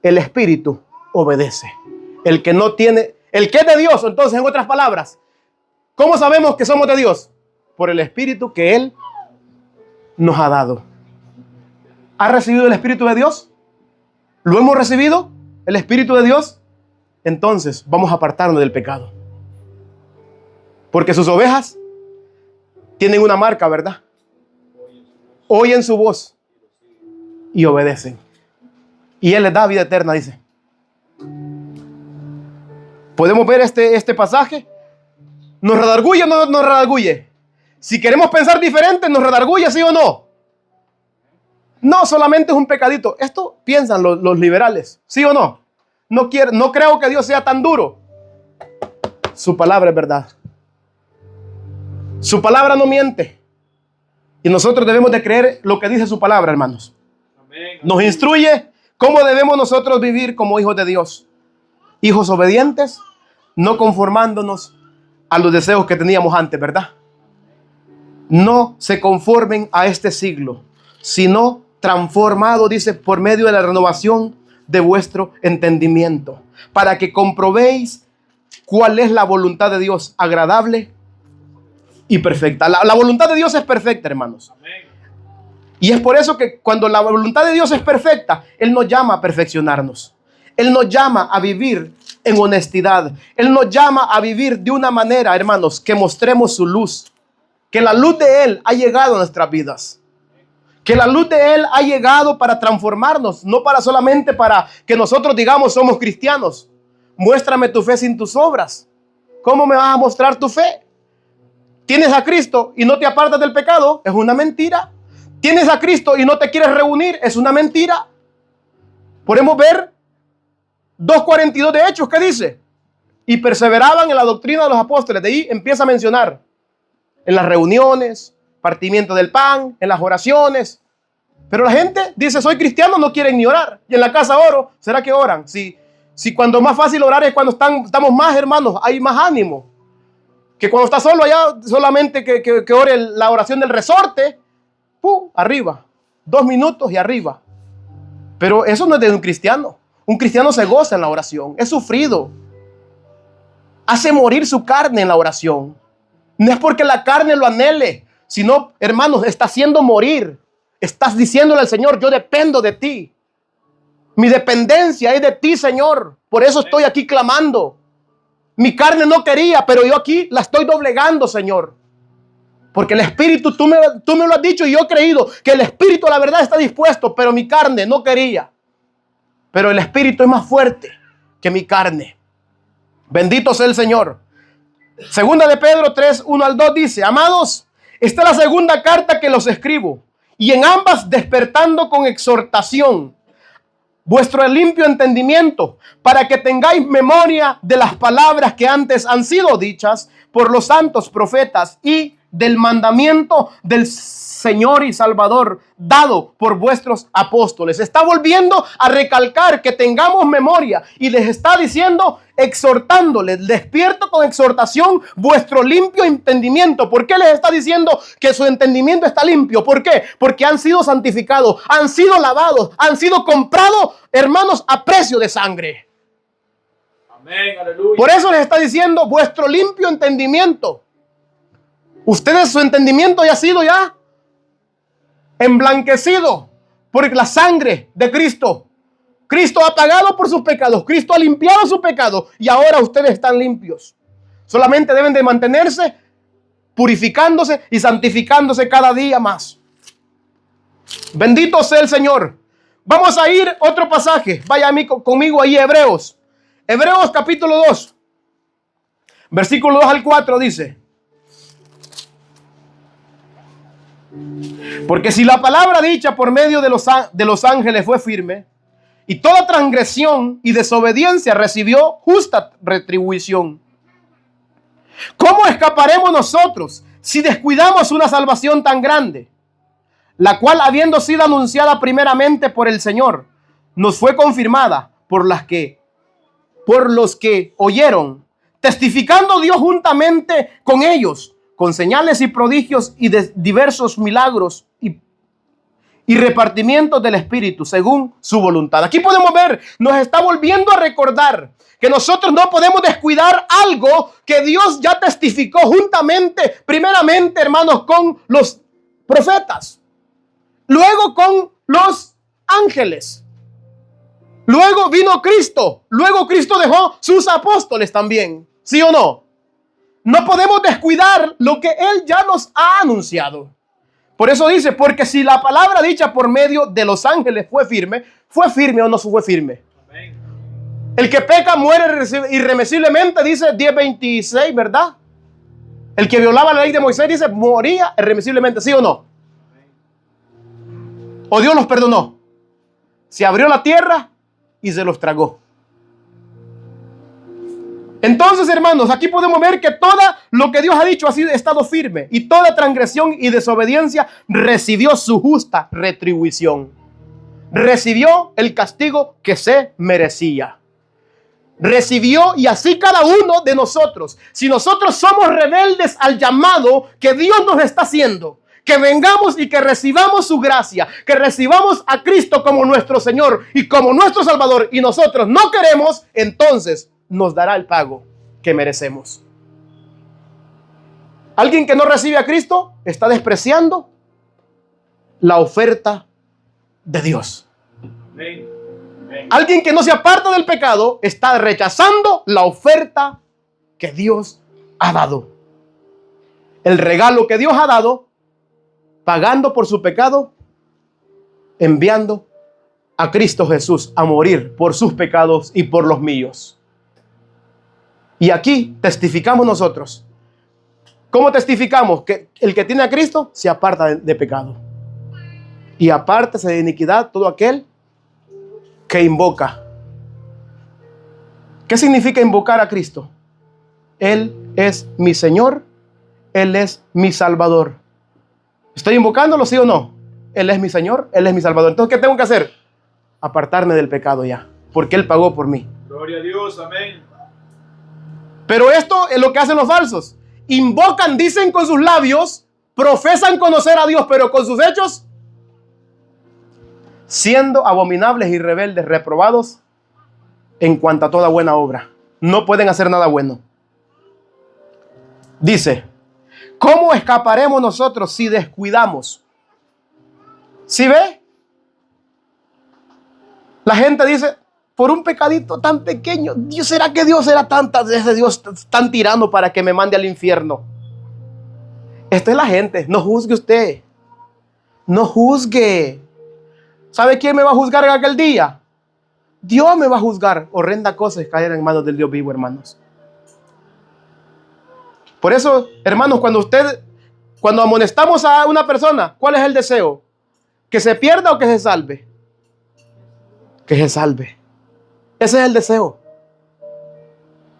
el Espíritu obedece. El que no tiene, el que es de Dios. Entonces, en otras palabras, ¿cómo sabemos que somos de Dios? Por el Espíritu que Él nos ha dado. ¿Ha recibido el Espíritu de Dios? ¿Lo hemos recibido? ¿El Espíritu de Dios? Entonces, vamos a apartarnos del pecado. Porque sus ovejas tienen una marca, ¿verdad? Oyen su voz y obedecen. Y Él les da vida eterna, dice. ¿Podemos ver este pasaje? ¿Nos redarguye o no nos redarguye? Si queremos pensar diferente, ¿nos redarguye, sí o no? No, solamente es un pecadito. Esto piensan los liberales, ¿sí o no? No creo que Dios sea tan duro. Su palabra es verdad. Su palabra no miente. Y nosotros debemos de creer lo que dice su palabra, hermanos. Amén. Nos instruye cómo debemos nosotros vivir como hijos de Dios. Hijos obedientes, no conformándonos a los deseos que teníamos antes, ¿verdad? No se conformen a este siglo, sino transformado, dice, por medio de la renovación de vuestro entendimiento, para que comprobéis cuál es la voluntad de Dios, agradable y perfecta. La voluntad de Dios es perfecta, hermanos. Amén. Y es por eso que cuando la voluntad de Dios es perfecta, Él nos llama a perfeccionarnos. Él nos llama a vivir en honestidad. Él nos llama a vivir de una manera, hermanos, que mostremos su luz. Que la luz de Él ha llegado a nuestras vidas. Que la luz de Él ha llegado para transformarnos, no para solamente para que nosotros digamos somos cristianos. Muéstrame tu fe sin tus obras. ¿Cómo me vas a mostrar tu fe? ¿Tienes a Cristo y no te apartas del pecado? Es una mentira. ¿Tienes a Cristo y no te quieres reunir? Es una mentira. Podemos ver 2:42 de Hechos, ¿qué dice? Y perseveraban en la doctrina de los apóstoles. De ahí empieza a mencionar en las reuniones, partimiento del pan, en las oraciones. Pero la gente dice, soy cristiano, no quieren ni orar. Y en la casa oro, ¿será que oran? Si cuando más fácil orar es cuando estamos más, hermanos, hay más ánimo. Que cuando está solo allá, solamente que ore la oración del resorte, ¡pum!, arriba. 2 minutos y arriba. Pero eso no es de un cristiano. Un cristiano se goza en la oración, es sufrido. Hace morir su carne en la oración. No es porque la carne lo anhele, sino, hermanos, está haciendo morir. Estás diciéndole al Señor, yo dependo de ti. Mi dependencia es de ti, Señor. Por eso estoy aquí clamando. Mi carne no quería, pero yo aquí la estoy doblegando, Señor. Porque el Espíritu, tú me lo has dicho y yo he creído que el Espíritu, la verdad, está dispuesto, pero mi carne no quería. Pero el Espíritu es más fuerte que mi carne. Bendito sea el Señor. Segunda de Pedro 3, 1 al 2 dice: amados, esta es la segunda carta que los escribo, y en ambas despertando con exhortación vuestro limpio entendimiento, para que tengáis memoria de las palabras que antes han sido dichas por los santos profetas y del mandamiento del Señor y Salvador dado por vuestros apóstoles. Está volviendo a recalcar que tengamos memoria y les está diciendo, exhortándoles, despierto con exhortación vuestro limpio entendimiento. ¿Por qué les está diciendo que su entendimiento está limpio? ¿Por qué? Porque han sido santificados, han sido lavados, han sido comprados, hermanos, a precio de sangre.
Amén, aleluya.
Por eso les está diciendo vuestro limpio entendimiento. Ustedes, su entendimiento ya ha sido ya emblanquecido por la sangre de Cristo. Cristo ha pagado por sus pecados. Cristo ha limpiado su pecado y ahora ustedes están limpios. Solamente deben de mantenerse purificándose y santificándose cada día más. Bendito sea el Señor. Vamos a ir otro pasaje. Vaya conmigo ahí, Hebreos. Hebreos capítulo 2. Versículo 2 al 4 dice: porque si la palabra dicha por medio de los ángeles fue firme, y toda transgresión y desobediencia recibió justa retribución, ¿cómo escaparemos nosotros si descuidamos una salvación tan grande, la cual, habiendo sido anunciada primeramente por el Señor, nos fue confirmada por los que oyeron, testificando Dios juntamente con ellos, con señales y prodigios y de diversos milagros y repartimientos del Espíritu según su voluntad? Aquí podemos ver, nos está volviendo a recordar que nosotros no podemos descuidar algo que Dios ya testificó juntamente, primeramente, hermanos, con los profetas, luego con los ángeles, luego vino Cristo, luego Cristo dejó sus apóstoles también, ¿sí o no? No podemos descuidar lo que Él ya nos ha anunciado. Por eso dice, porque si la palabra dicha por medio de los ángeles ¿fue firme o no fue firme? Amén. El que peca muere irremisiblemente, dice 10:26, ¿verdad? El que violaba la ley de Moisés, dice, moría irremisiblemente, ¿sí o no? Amén. O Dios los perdonó. Se abrió la tierra y se los tragó. Entonces, hermanos, aquí podemos ver que todo lo que Dios ha dicho ha estado firme, y toda transgresión y desobediencia recibió su justa retribución. Recibió el castigo que se merecía. Recibió, y así cada uno de nosotros. Si nosotros somos rebeldes al llamado que Dios nos está haciendo, que vengamos y que recibamos su gracia, que recibamos a Cristo como nuestro Señor y como nuestro Salvador, y nosotros no queremos, entonces nos dará el pago que merecemos. Alguien que no recibe a Cristo está despreciando la oferta de Dios. Amén. Amén. Alguien que no se aparta del pecado está rechazando la oferta que Dios ha dado. El regalo que Dios ha dado, pagando por su pecado, enviando a Cristo Jesús a morir por sus pecados y por los míos. Y aquí testificamos nosotros. ¿Cómo testificamos? Que el que tiene a Cristo se aparta de pecado. Y apártese de iniquidad todo aquel que invoca. ¿Qué significa invocar a Cristo? Él es mi Señor. Él es mi Salvador. ¿Estoy invocándolo, sí o no? Él es mi Señor. Él es mi Salvador. Entonces, ¿qué tengo que hacer? Apartarme del pecado ya. Porque Él pagó por mí.
Gloria a Dios. Amén.
Pero esto es lo que hacen los falsos. Invocan, dicen con sus labios, profesan conocer a Dios, pero con sus hechos, siendo abominables y rebeldes, reprobados en cuanto a toda buena obra. No pueden hacer nada bueno. Dice, ¿cómo escaparemos nosotros si descuidamos? ¿Sí ve? La gente dice, por un pecadito tan pequeño, ¿será que Dios era ese Dios tan tirano para que me mande al infierno? Esta es la gente. No juzgue usted. No juzgue. ¿Sabe quién me va a juzgar en aquel día? Dios me va a juzgar. Horrenda cosa es caer en manos del Dios vivo, hermanos. Por eso, hermanos, cuando amonestamos a una persona, ¿cuál es el deseo? ¿Que se pierda o que se salve? Que se salve. Ese es el deseo.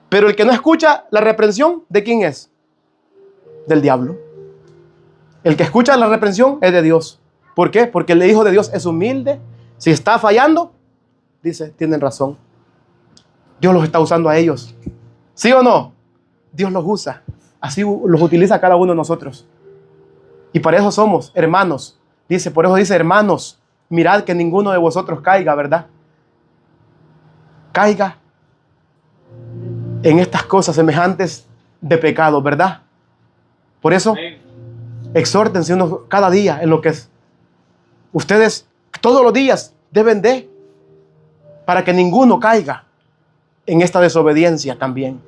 Pero el que no escucha la reprensión, ¿de quién es? Del diablo. El que escucha la reprensión es de Dios. ¿Por qué? Porque el Hijo de Dios es humilde. Si está fallando, dice, tienen razón. Dios los está usando a ellos. ¿Sí o no? Dios los usa. Así los utiliza cada uno de nosotros. Y para eso somos hermanos. Por eso dice, hermanos, mirad que ninguno de vosotros caiga, ¿verdad? Caiga en estas cosas semejantes de pecado, ¿verdad? Por eso, exhórtense unos cada día en lo que es. Ustedes todos los días deben de, para que ninguno caiga en esta desobediencia también.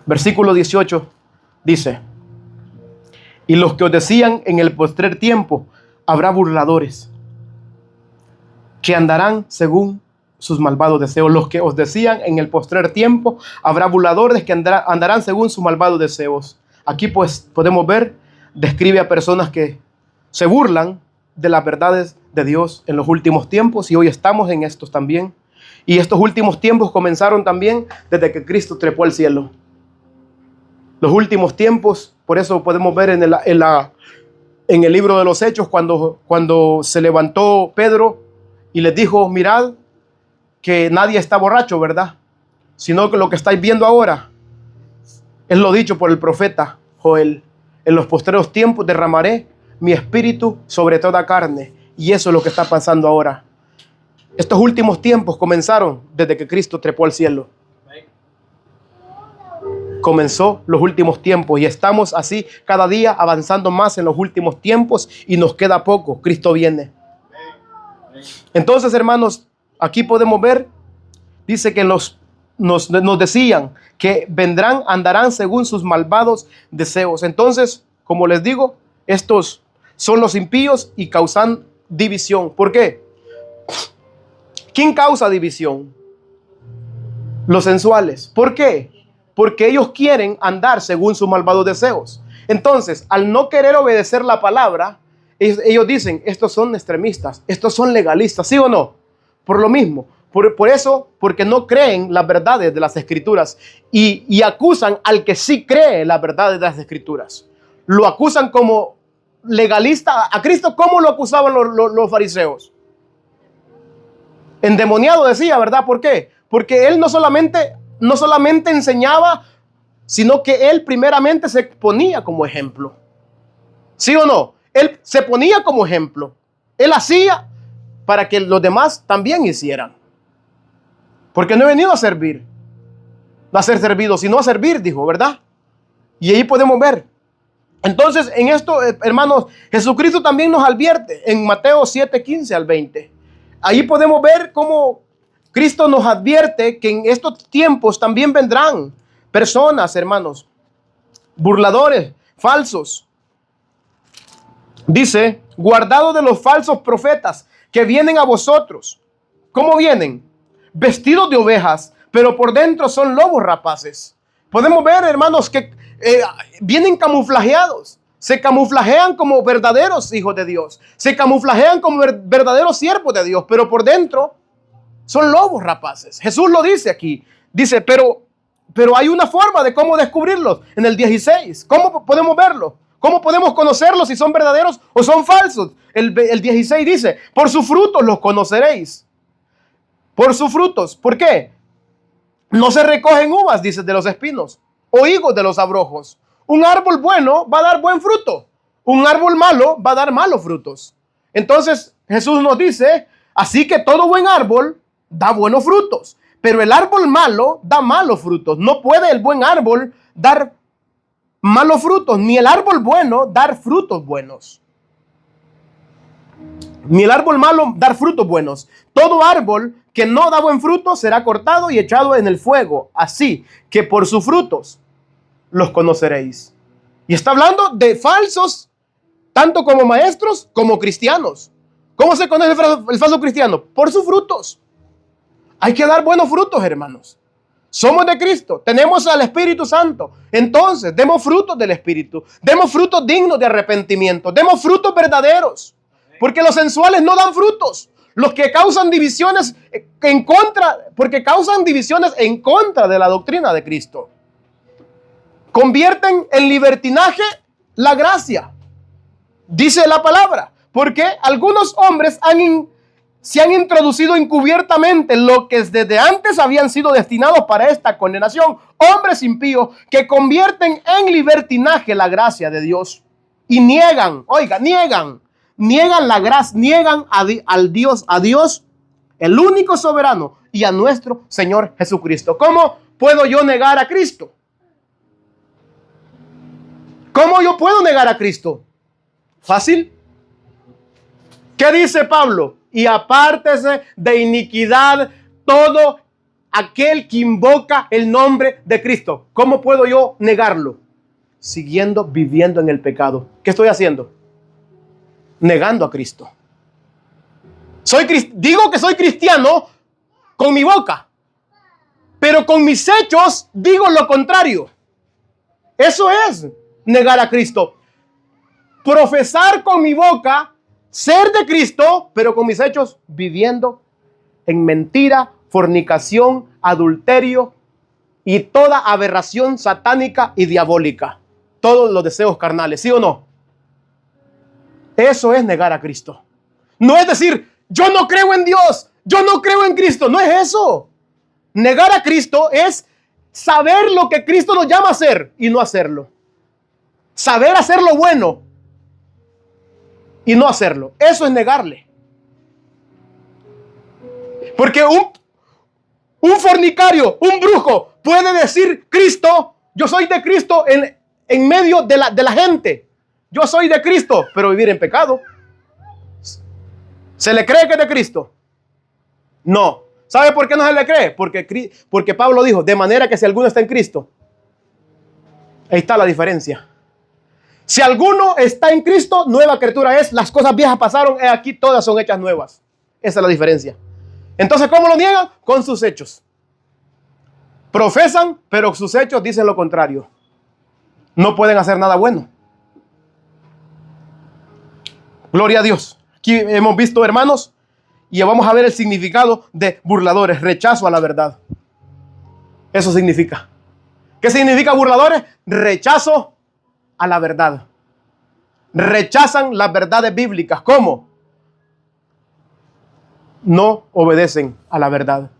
Versículo 18 dice, y los que os decían en el postrer tiempo, habrá burladores que andarán según sus malvados deseos. Los que os decían en el postrer tiempo, habrá burladores que andarán según sus malvados deseos. Aquí pues podemos ver, describe a personas que se burlan de las verdades de Dios en los últimos tiempos, y hoy estamos en estos también. Y estos últimos tiempos comenzaron también desde que Cristo trepó al cielo. Los últimos tiempos, por eso podemos ver en el libro de los Hechos, cuando se levantó Pedro y les dijo, mirad que nadie está borracho, ¿verdad? Sino que lo que estáis viendo ahora es lo dicho por el profeta Joel. En los postreros tiempos derramaré mi espíritu sobre toda carne. Y eso es lo que está pasando ahora. Estos últimos tiempos comenzaron desde que Cristo trepó al cielo. Comenzó los últimos tiempos y estamos así cada día avanzando más en los últimos tiempos y nos queda poco. Cristo viene. Entonces, hermanos, aquí podemos ver, dice que nos decían que vendrán, andarán según sus malvados deseos. Entonces, como les digo, estos son los impíos y causan división. ¿Por qué? ¿Quién causa división? Los sensuales. ¿Por qué? Porque ellos quieren andar según sus malvados deseos. Entonces, al no querer obedecer la palabra, ellos dicen, estos son extremistas, estos son legalistas, ¿sí o no? Por lo mismo, por eso, porque no creen las verdades de las Escrituras y acusan al que sí cree las verdades de las Escrituras. Lo acusan como legalista. A Cristo, ¿cómo lo acusaban los fariseos? Endemoniado decía, ¿verdad? ¿Por qué? Porque él no solamente enseñaba, sino que él primeramente se ponía como ejemplo. ¿Sí o no? Él se ponía como ejemplo. Él hacía para que los demás también hicieran. Porque no he venido a servir, no a ser servido, sino a servir, dijo, ¿verdad? Y ahí podemos ver. Entonces, en esto, hermanos, Jesucristo también nos advierte en Mateo 7:15 al 20. Ahí podemos ver cómo Cristo nos advierte que en estos tiempos también vendrán personas, hermanos, burladores, falsos. Dice, guardados de los falsos profetas que vienen a vosotros. ¿Cómo vienen? Vestidos de ovejas, pero por dentro son lobos rapaces. Podemos ver, hermanos, que vienen camuflajeados. Se camuflajean como verdaderos hijos de Dios. Se camuflajean como verdaderos siervos de Dios, pero por dentro son lobos rapaces. Jesús lo dice aquí. Dice, pero hay una forma de cómo descubrirlos. En el 16, ¿cómo podemos verlo? ¿Cómo podemos conocerlos si son verdaderos o son falsos? El 16 dice, por sus frutos los conoceréis. Por sus frutos. ¿Por qué? No se recogen uvas, dice, de los espinos, o higos de los abrojos. Un árbol bueno va a dar buen fruto. Un árbol malo va a dar malos frutos. Entonces Jesús nos dice, así que todo buen árbol da buenos frutos, pero el árbol malo da malos frutos. No puede el buen árbol dar malos frutos, ni el árbol bueno dar frutos buenos. Ni el árbol malo dar frutos buenos. Todo árbol que no da buen fruto será cortado y echado en el fuego. Así que por sus frutos los conoceréis. Y está hablando de falsos, tanto como maestros como cristianos. ¿Cómo se conoce el falso cristiano? Por sus frutos. Hay que dar buenos frutos, hermanos. Somos de Cristo, tenemos al Espíritu Santo. Entonces, demos frutos del Espíritu. Demos frutos dignos de arrepentimiento. Demos frutos verdaderos. Porque los sensuales no dan frutos. Los que causan divisiones en contra, porque causan divisiones en contra de la doctrina de Cristo. Convierten en libertinaje la gracia. Dice la palabra. Porque algunos hombres se han introducido encubiertamente lo que desde antes habían sido destinados para esta condenación. Hombres impíos que convierten en libertinaje la gracia de Dios. Y niegan la gracia, niegan a Dios, el único soberano, y a nuestro Señor Jesucristo. ¿Cómo puedo yo negar a Cristo? ¿Cómo yo puedo negar a Cristo? Fácil. ¿Qué dice Pablo? Y apártese de iniquidad todo aquel que invoca el nombre de Cristo. ¿Cómo puedo yo negarlo? Viviendo en el pecado. ¿Qué estoy haciendo? Negando a Cristo. Digo que soy cristiano con mi boca, pero con mis hechos digo lo contrario. Eso es negar a Cristo. Profesar con mi boca ser de Cristo, pero con mis hechos viviendo en mentira, fornicación, adulterio y toda aberración satánica y diabólica. Todos los deseos carnales, ¿sí o no? Eso es negar a Cristo. No es decir, yo no creo en Dios, yo no creo en Cristo. No es eso. Negar a Cristo es saber lo que Cristo nos llama a hacer y no hacerlo. Saber hacer lo bueno y no hacerlo. Eso es negarle. Porque un fornicario, un brujo puede decir, Cristo, yo soy de Cristo en medio de la gente. Yo soy de Cristo, pero vivir en pecado. ¿Se le cree que es de Cristo? No. ¿Sabe por qué no se le cree? Porque Pablo dijo, de manera que si alguno está en Cristo, ahí está la diferencia. Si alguno está en Cristo, nueva criatura es. Las cosas viejas pasaron, aquí todas son hechas nuevas. Esa es la diferencia. Entonces, ¿cómo lo niegan? Con sus hechos. Profesan, pero sus hechos dicen lo contrario. No pueden hacer nada bueno. Gloria a Dios. Aquí hemos visto, hermanos, y vamos a ver el significado de burladores, rechazo a la verdad. Eso significa. ¿Qué significa burladores? Rechazo a la verdad. Rechazan las verdades bíblicas. ¿Cómo? No obedecen a la verdad.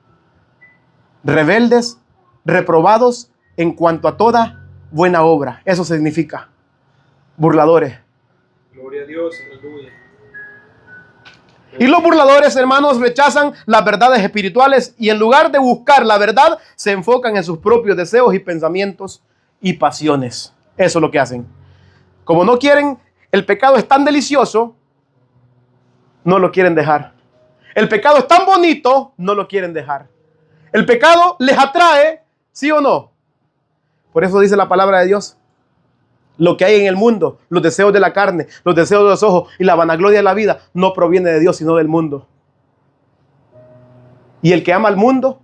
Rebeldes, reprobados en cuanto a toda buena obra. Eso significa burladores.
Gloria a Dios, aleluya.
Y los burladores, hermanos, rechazan las verdades espirituales y en lugar de buscar la verdad, se enfocan en sus propios deseos y pensamientos y pasiones. Eso es lo que hacen. Como no quieren, el pecado es tan delicioso, no lo quieren dejar. El pecado es tan bonito, no lo quieren dejar. El pecado les atrae, ¿sí o no? Por eso dice la palabra de Dios. Lo que hay en el mundo, los deseos de la carne, los deseos de los ojos y la vanagloria de la vida, no proviene de Dios, sino del mundo. Y el que ama al mundo,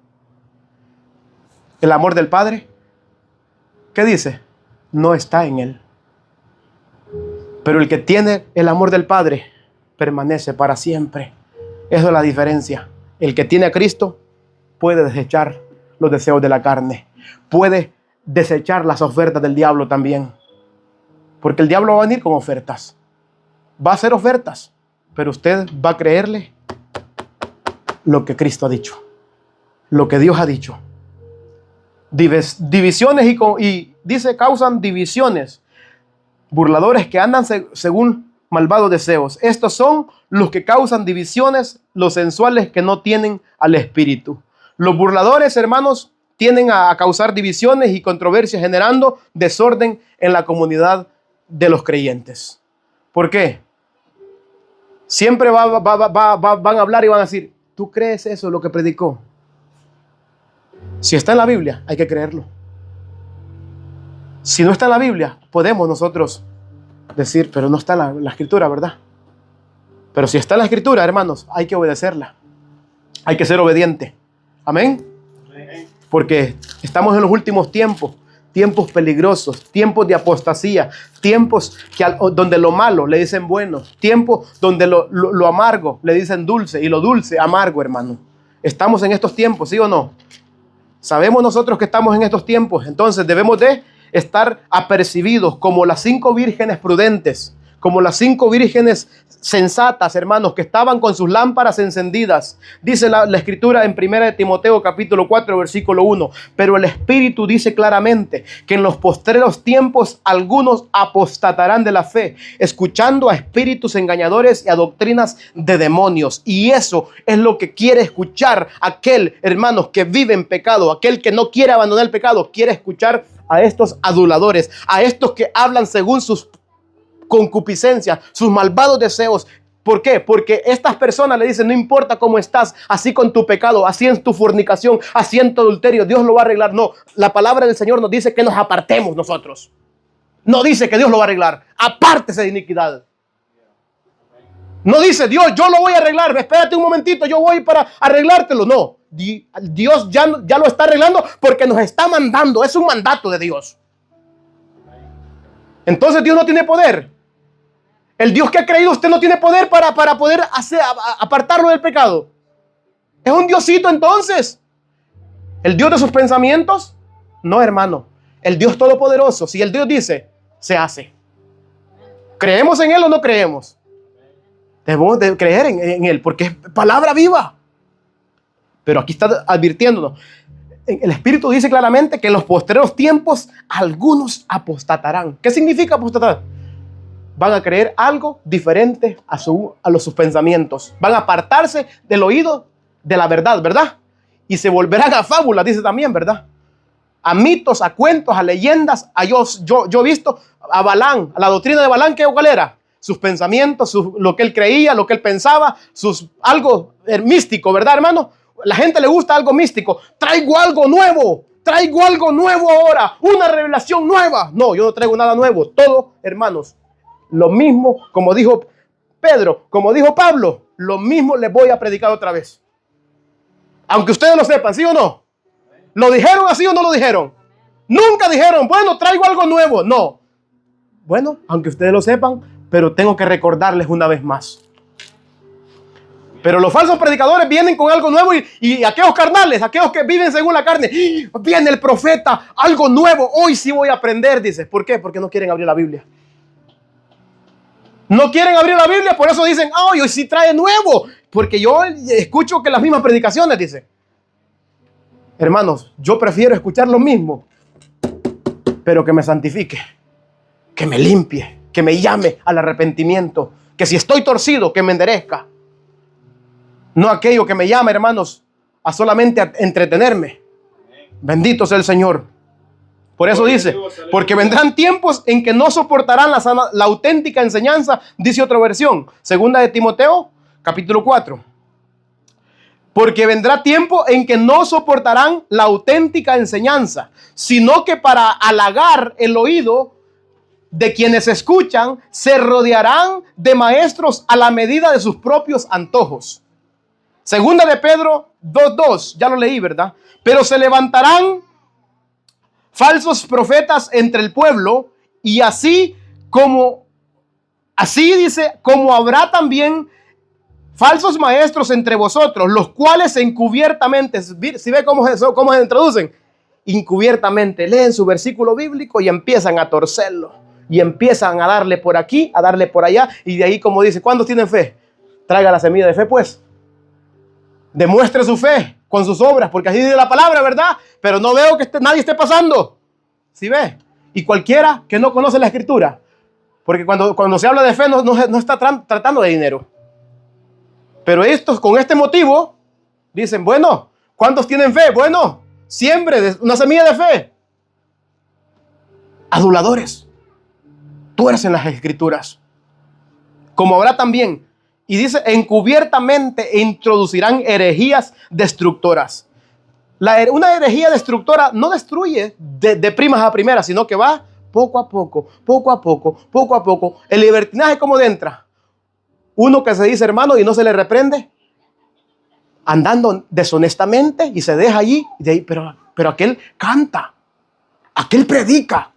el amor del Padre, ¿qué dice? No está en él. Pero el que tiene el amor del Padre permanece para siempre. Esa es la diferencia. El que tiene a Cristo puede desechar los deseos de la carne. Puede desechar las ofertas del diablo también. Porque el diablo va a venir con ofertas. Va a hacer ofertas. Pero usted va a creerle lo que Cristo ha dicho. Lo que Dios ha dicho. Divisiones y dice causan divisiones. Burladores que andan según malvados deseos. Estos son los que causan divisiones, los sensuales que no tienen al Espíritu. Los burladores, hermanos, tienden a causar divisiones y controversias, generando desorden en la comunidad de los creyentes. ¿Por qué? Siempre van a hablar y van a decir, ¿tú crees eso, lo que predicó? Si está en la Biblia, hay que creerlo. Si no está en la Biblia, podemos nosotros decir, pero no está en la Escritura, ¿verdad? Pero si está en la Escritura, hermanos, hay que obedecerla. Hay que ser obediente. Amén. Porque estamos en los últimos tiempos. Tiempos peligrosos, tiempos de apostasía, tiempos donde lo malo le dicen bueno, tiempos donde lo amargo le dicen dulce y lo dulce amargo, hermano. Estamos en estos tiempos, ¿sí o no? Sabemos nosotros que estamos en estos tiempos, entonces debemos de estar apercibidos como las 5 vírgenes prudentes, como las 5 vírgenes sensatas, hermanos, que estaban con sus lámparas encendidas. Dice la escritura en 1 Timoteo capítulo 4 versículo 1, pero el Espíritu dice claramente que en los postreros tiempos algunos apostatarán de la fe, escuchando a espíritus engañadores y a doctrinas de demonios. Y eso es lo que quiere escuchar aquel, hermanos, que vive en pecado, aquel que no quiere abandonar el pecado, quiere escuchar a estos aduladores, a estos que hablan según sus concupiscencia, sus malvados deseos. ¿Por qué? Porque estas personas le dicen, no importa cómo estás, así con tu pecado, así en tu fornicación, así en tu adulterio, Dios lo va a arreglar. No, la palabra del Señor nos dice que nos apartemos nosotros. No dice que Dios lo va a arreglar. Apártese de iniquidad. No dice Dios, yo lo voy a arreglar, espérate un momentito, yo voy para arreglártelo. No, Dios ya lo está arreglando porque nos está mandando, es un mandato de Dios. Entonces Dios no tiene poder. El Dios que ha creído usted no tiene poder para poder apartarlo del pecado. ¿Es un Diosito entonces? ¿El Dios de sus pensamientos? No, hermano. El Dios todopoderoso. Si el Dios dice, se hace. ¿Creemos en Él o no creemos? Debemos de creer en Él porque es palabra viva. Pero aquí está advirtiéndonos. El Espíritu dice claramente que en los postreros tiempos algunos apostatarán. ¿Qué significa apostatar? Van a creer algo diferente a sus pensamientos. Van a apartarse del oído de la verdad, ¿verdad? Y se volverán a fábulas, dice también, ¿verdad? A mitos, a cuentos, a leyendas. Yo he visto a Balaam, a la doctrina de Balaam, ¿cuál era? Sus pensamientos, lo que él creía, lo que él pensaba, algo místico, ¿verdad, hermano? La gente le gusta algo místico. Traigo algo nuevo ahora, una revelación nueva. No, yo no traigo nada nuevo. Todo, hermanos, lo mismo, como dijo Pedro, como dijo Pablo, lo mismo les voy a predicar otra vez. Aunque ustedes lo sepan, ¿sí o no? ¿Lo dijeron así o no lo dijeron? Nunca dijeron, bueno, traigo algo nuevo. No. Bueno, aunque ustedes lo sepan, pero tengo que recordarles una vez más. Pero los falsos predicadores vienen con algo nuevo y aquellos carnales, aquellos que viven según la carne, viene el profeta, algo nuevo, hoy sí voy a aprender, dice. ¿Por qué? Porque no quieren abrir la Biblia. No quieren abrir la Biblia, por eso dicen, hoy sí trae nuevo. Porque yo escucho que las mismas predicaciones, dice. Hermanos, yo prefiero escuchar lo mismo, pero que me santifique, que me limpie, que me llame al arrepentimiento, que si estoy torcido, que me enderezca. No aquello que me llama, hermanos, a solamente entretenerme. Bendito sea el Señor. Por eso dice, porque vendrán tiempos en que no soportarán la auténtica enseñanza, dice otra versión, 2 de Timoteo, capítulo 4. Porque vendrá tiempo en que no soportarán la auténtica enseñanza, sino que para halagar el oído de quienes escuchan, se rodearán de maestros a la medida de sus propios antojos. 2 de Pedro 2:2, ya lo leí, ¿verdad? Pero se levantarán falsos profetas entre el pueblo, y así dice, como habrá también falsos maestros entre vosotros, los cuales encubiertamente, si ve cómo se introducen, encubiertamente leen su versículo bíblico y empiezan a torcerlo, y empiezan a darle por aquí, a darle por allá, y de ahí, como dice, ¿cuántos tienen fe? Traiga la semilla de fe, pues. Demuestre su fe con sus obras, porque así dice la palabra, ¿verdad? Pero no veo que nadie esté pasando. ¿Sí ve? Y cualquiera que no conoce la escritura, porque cuando se habla de fe no está tratando de dinero. Pero estos, con este motivo, dicen, bueno, ¿cuántos tienen fe? Bueno, siembre una semilla de fe. Aduladores, tuercen las escrituras. Como habrá también, y dice, encubiertamente introducirán herejías destructoras. Una herejía destructora no destruye de primas a primeras, sino que va poco a poco, poco a poco, poco a poco. El libertinaje, ¿cómo entra? Uno que se dice hermano y no se le reprende, andando deshonestamente y se deja allí, y de ahí, pero pero aquel canta, aquel predica.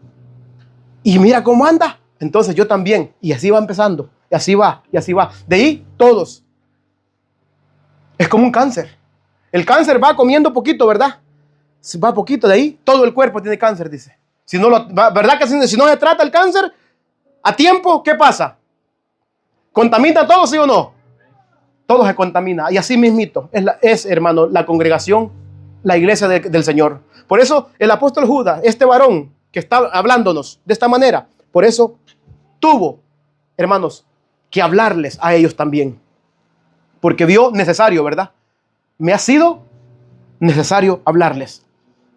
Y mira cómo anda. Entonces yo también. Y así va empezando. Y así va, y así va. De ahí todos. Es como un cáncer. El cáncer va comiendo poquito, ¿verdad? Va poquito, de ahí todo el cuerpo tiene cáncer, dice. Si no ¿verdad que si no se trata el cáncer a tiempo, qué pasa? ¿Contamina todo, sí o no? Todo se contamina. Y así mismito es, hermano, la congregación, la iglesia del Señor. Por eso el apóstol Judas, este varón que está hablándonos de esta manera, por eso tuvo, hermanos, que hablarles a ellos también. Porque vio necesario, ¿verdad? Me ha sido necesario hablarles.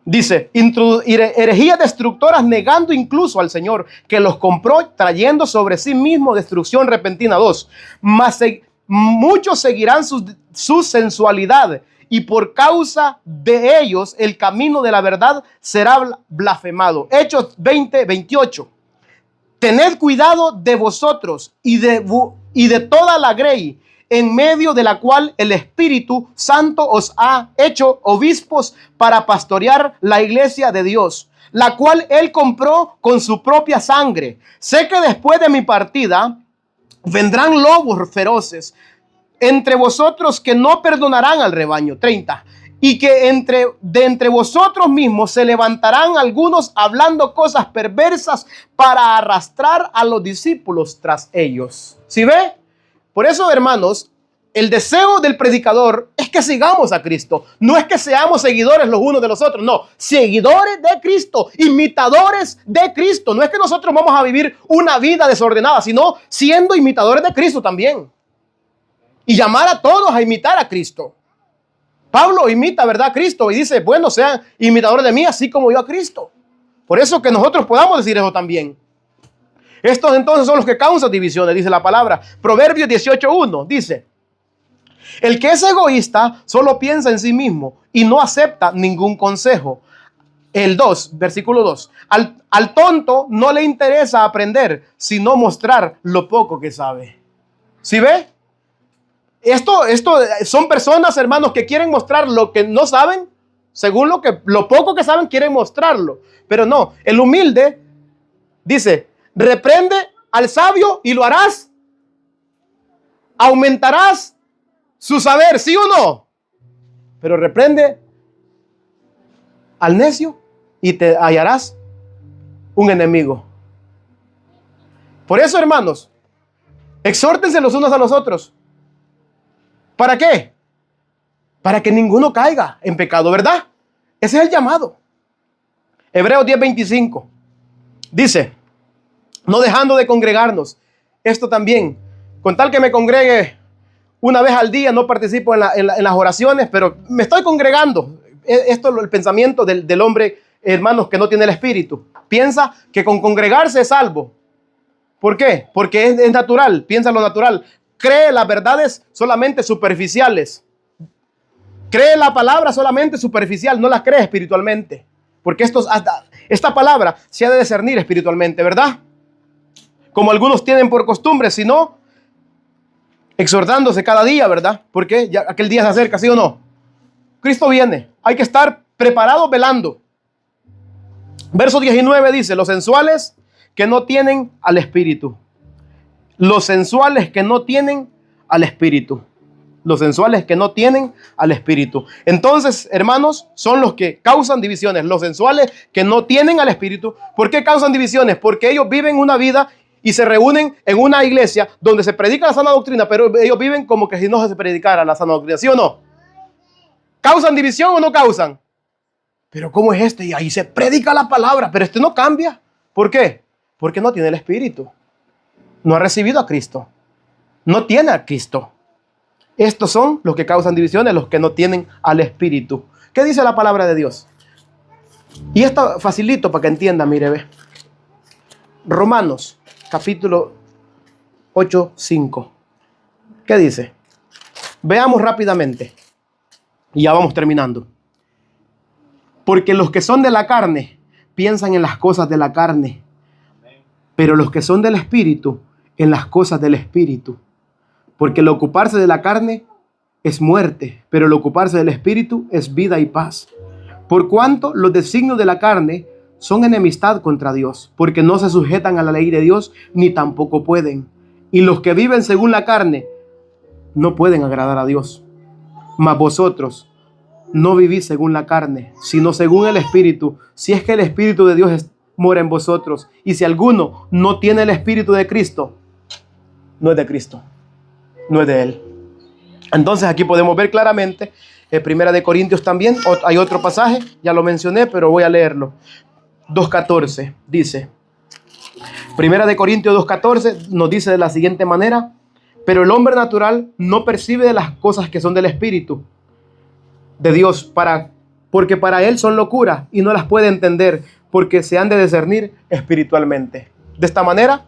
Dice, herejías destructoras, negando incluso al Señor, que los compró, trayendo sobre sí mismo destrucción repentina. 2. Mas muchos seguirán su sensualidad, y por causa de ellos el camino de la verdad será blasfemado. Hechos 20:28. Tened cuidado de vosotros y de toda la grey, en medio de la cual el Espíritu Santo os ha hecho obispos para pastorear la iglesia de Dios, la cual él compró con su propia sangre. Sé que después de mi partida vendrán lobos feroces entre vosotros que no perdonarán al rebaño. 30. Y que entre vosotros mismos se levantarán algunos hablando cosas perversas para arrastrar a los discípulos tras ellos. ¿Sí ve? Por eso, hermanos, el deseo del predicador es que sigamos a Cristo. No es que seamos seguidores los unos de los otros. No, seguidores de Cristo, imitadores de Cristo. No es que nosotros vamos a vivir una vida desordenada, sino siendo imitadores de Cristo también. Y llamar a todos a imitar a Cristo. Pablo imita, ¿verdad?, a Cristo y dice, bueno, sean imitadores de mí, así como yo a Cristo. Por eso que nosotros podamos decir eso también. Estos entonces son los que causan divisiones, dice la palabra. Proverbios 18:1 dice, el que es egoísta solo piensa en sí mismo y no acepta ningún consejo. El 2, versículo 2. Al tonto no le interesa aprender, sino mostrar lo poco que sabe. ¿Sí ve? Esto son personas, hermanos, que quieren mostrar lo que no saben, según lo poco que saben, quieren mostrarlo. Pero no, el humilde dice, reprende al sabio y lo harás. Aumentarás su saber, ¿sí o no? Pero reprende al necio y te hallarás un enemigo. Por eso, hermanos, exhórtense los unos a los otros. ¿Para qué? Para que ninguno caiga en pecado, ¿verdad? Ese es el llamado. Hebreos 10:25 dice, no dejando de congregarnos. Esto también, con tal que me congregue una vez al día, no participo en las oraciones, pero me estoy congregando. Esto es el pensamiento del hombre, hermanos, que no tiene el Espíritu. Piensa que con congregarse es salvo. ¿Por qué? Porque es natural, piensa lo natural. Cree las verdades solamente superficiales. Cree la palabra solamente superficial, no la cree espiritualmente. Porque esta palabra se ha de discernir espiritualmente, ¿verdad? Como algunos tienen por costumbre, sino exhortándose cada día, ¿verdad? Porque ya aquel día se acerca, ¿sí o no? Cristo viene, hay que estar preparados velando. Verso 19 dice, los sensuales que no tienen al Espíritu. Los sensuales que no tienen al Espíritu. Los sensuales que no tienen al Espíritu. Entonces, hermanos, son los que causan divisiones. Los sensuales que no tienen al Espíritu. ¿Por qué causan divisiones? Porque ellos viven una vida y se reúnen en una iglesia donde se predica la sana doctrina, pero ellos viven como que si no se predicara la sana doctrina. ¿Sí o no? ¿Causan división o no causan? Pero ¿cómo es este? Y ahí se predica la palabra, pero este no cambia. ¿Por qué? Porque no tiene el Espíritu. No ha recibido a Cristo. No tiene a Cristo. Estos son los que causan divisiones, los que no tienen al Espíritu. ¿Qué dice la palabra de Dios? Y esto facilito para que entienda, mire, ve. Romanos, capítulo 8:5. ¿Qué dice? Veamos rápidamente. Y ya vamos terminando. Porque los que son de la carne piensan en las cosas de la carne, pero los que son del Espíritu en las cosas del Espíritu. Porque el ocuparse de la carne es muerte, pero el ocuparse del Espíritu es vida y paz. Por cuanto los designios de la carne son enemistad contra Dios, porque no se sujetan a la ley de Dios, ni tampoco pueden. Y los que viven según la carne no pueden agradar a Dios. Mas vosotros no vivís según la carne, sino según el Espíritu, si es que el Espíritu de Dios mora en vosotros. Y si alguno no tiene el Espíritu de Cristo, no es de Cristo, no es de Él. Entonces aquí podemos ver claramente, en Primera de Corintios también, hay otro pasaje, ya lo mencioné, pero voy a leerlo. 2:14 dice, Primera de Corintios 2:14 nos dice de la siguiente manera: pero el hombre natural no percibe de las cosas que son del Espíritu de Dios, porque para él son locura y no las puede entender, porque se han de discernir espiritualmente. De esta manera,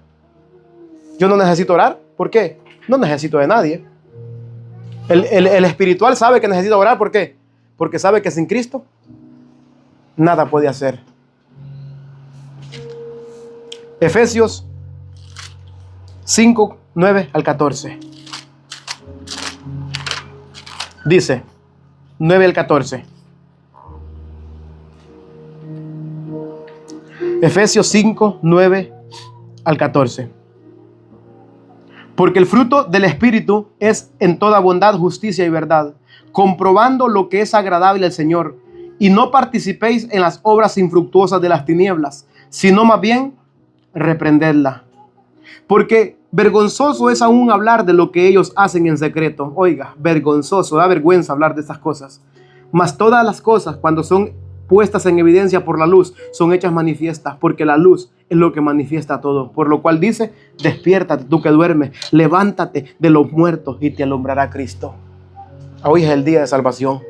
yo no necesito orar. ¿Por qué? No necesito de nadie. El espiritual sabe que necesita orar. ¿Por qué? Porque sabe que sin Cristo nada puede hacer. Efesios 5, 9 al 14. Dice, 9 al 14. Efesios 5, 9 al 14. Porque el fruto del Espíritu es en toda bondad, justicia y verdad, comprobando lo que es agradable al Señor, y no participéis en las obras infructuosas de las tinieblas, sino más bien reprendedla. Porque vergonzoso es aún hablar de lo que ellos hacen en secreto. Oiga, vergonzoso, da vergüenza hablar de estas cosas. Mas todas las cosas, cuando son puestas en evidencia por la luz, son hechas manifiestas, porque la luz es lo que manifiesta todo. Por lo cual dice, despiértate tú que duermes, levántate de los muertos y te alumbrará Cristo. Hoy es el día de salvación.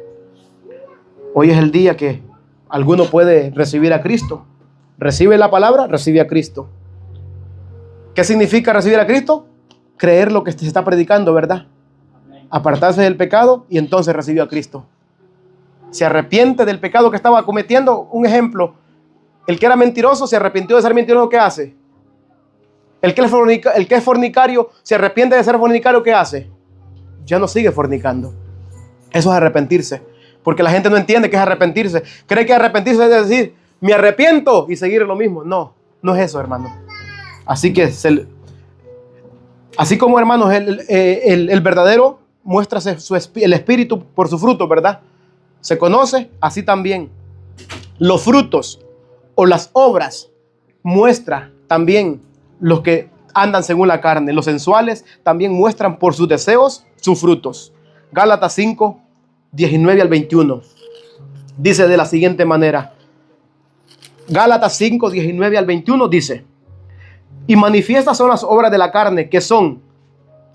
Hoy es el día que alguno puede recibir a Cristo. Recibe la palabra, recibe a Cristo. ¿Qué significa recibir a Cristo? Creer lo que se está predicando, ¿verdad? Apartarse del pecado y entonces recibió a Cristo. Se arrepiente del pecado que estaba cometiendo. Un ejemplo, el que era mentiroso se arrepintió de ser mentiroso, ¿qué hace? El que es fornicario se arrepiente de ser fornicario, ¿qué hace? Ya no sigue fornicando. Eso es arrepentirse. Porque la gente no entiende qué es arrepentirse. Cree que arrepentirse es decir, me arrepiento y seguir lo mismo. No, no es eso, hermano. Así que, así como, hermanos, el verdadero muestra el espíritu por su fruto, ¿verdad? Se conoce, así también los frutos o las obras muestra también los que andan según la carne. Los sensuales también muestran por sus deseos sus frutos. Gálatas 5, 19 al 21. Dice de la siguiente manera. Gálatas 5, 19 al 21 dice: y manifiestas son las obras de la carne, que son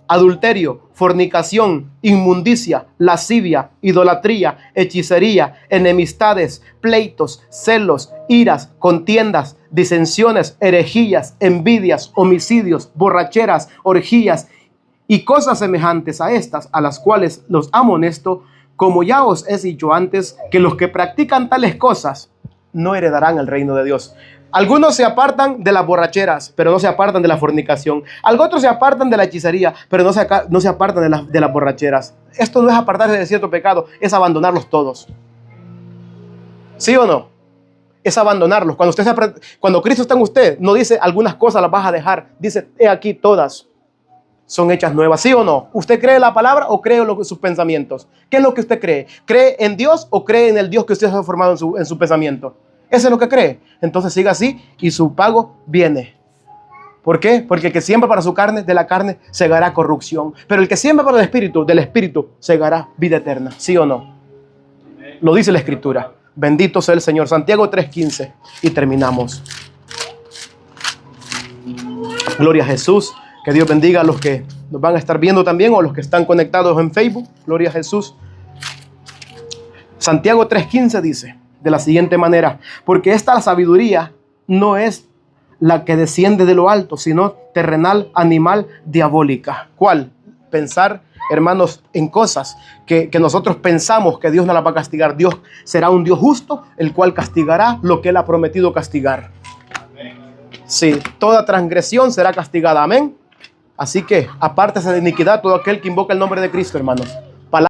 adulterio, fornicación, inmundicia, lascivia, idolatría, hechicería, enemistades, pleitos, celos, iras, contiendas, disensiones, herejías, envidias, homicidios, borracheras, orgías y cosas semejantes a estas, a las cuales los amonesto, como ya os he dicho antes, que los que practican tales cosas no heredarán el reino de Dios. Algunos se apartan de las borracheras, pero no se apartan de la fornicación. Algunos se apartan de la hechicería, pero no se apartan de las borracheras. Esto no es apartarse de cierto pecado, es abandonarlos todos. ¿Sí o no? Es abandonarlos. Cuando Cristo está en usted, no dice algunas cosas las vas a dejar. Dice, he aquí todas son hechas nuevas. ¿Sí o no? ¿Usted cree la palabra o cree sus pensamientos? ¿Qué es lo que usted cree? ¿Cree en Dios o cree en el Dios que usted ha formado en su pensamiento? Eso es lo que cree. Entonces siga así y su pago viene. ¿Por qué? Porque el que siembra para su carne, de la carne segará corrupción. Pero el que siembra para el Espíritu, del Espíritu segará vida eterna. ¿Sí o no? Lo dice la Escritura. Bendito sea el Señor. Santiago 3:15. Y terminamos. Gloria a Jesús. Que Dios bendiga a los que nos van a estar viendo también o los que están conectados en Facebook. Gloria a Jesús. Santiago 3:15 dice de la siguiente manera: porque esta sabiduría no es la que desciende de lo alto, sino terrenal, animal, diabólica. ¿Cuál? Pensar, hermanos, en cosas que nosotros pensamos que Dios no las va a castigar. Dios será un Dios justo, el cual castigará lo que Él ha prometido castigar. Sí, toda transgresión será castigada. Amén. Así que apártese de iniquidad todo aquel que invoca el nombre de Cristo, hermanos.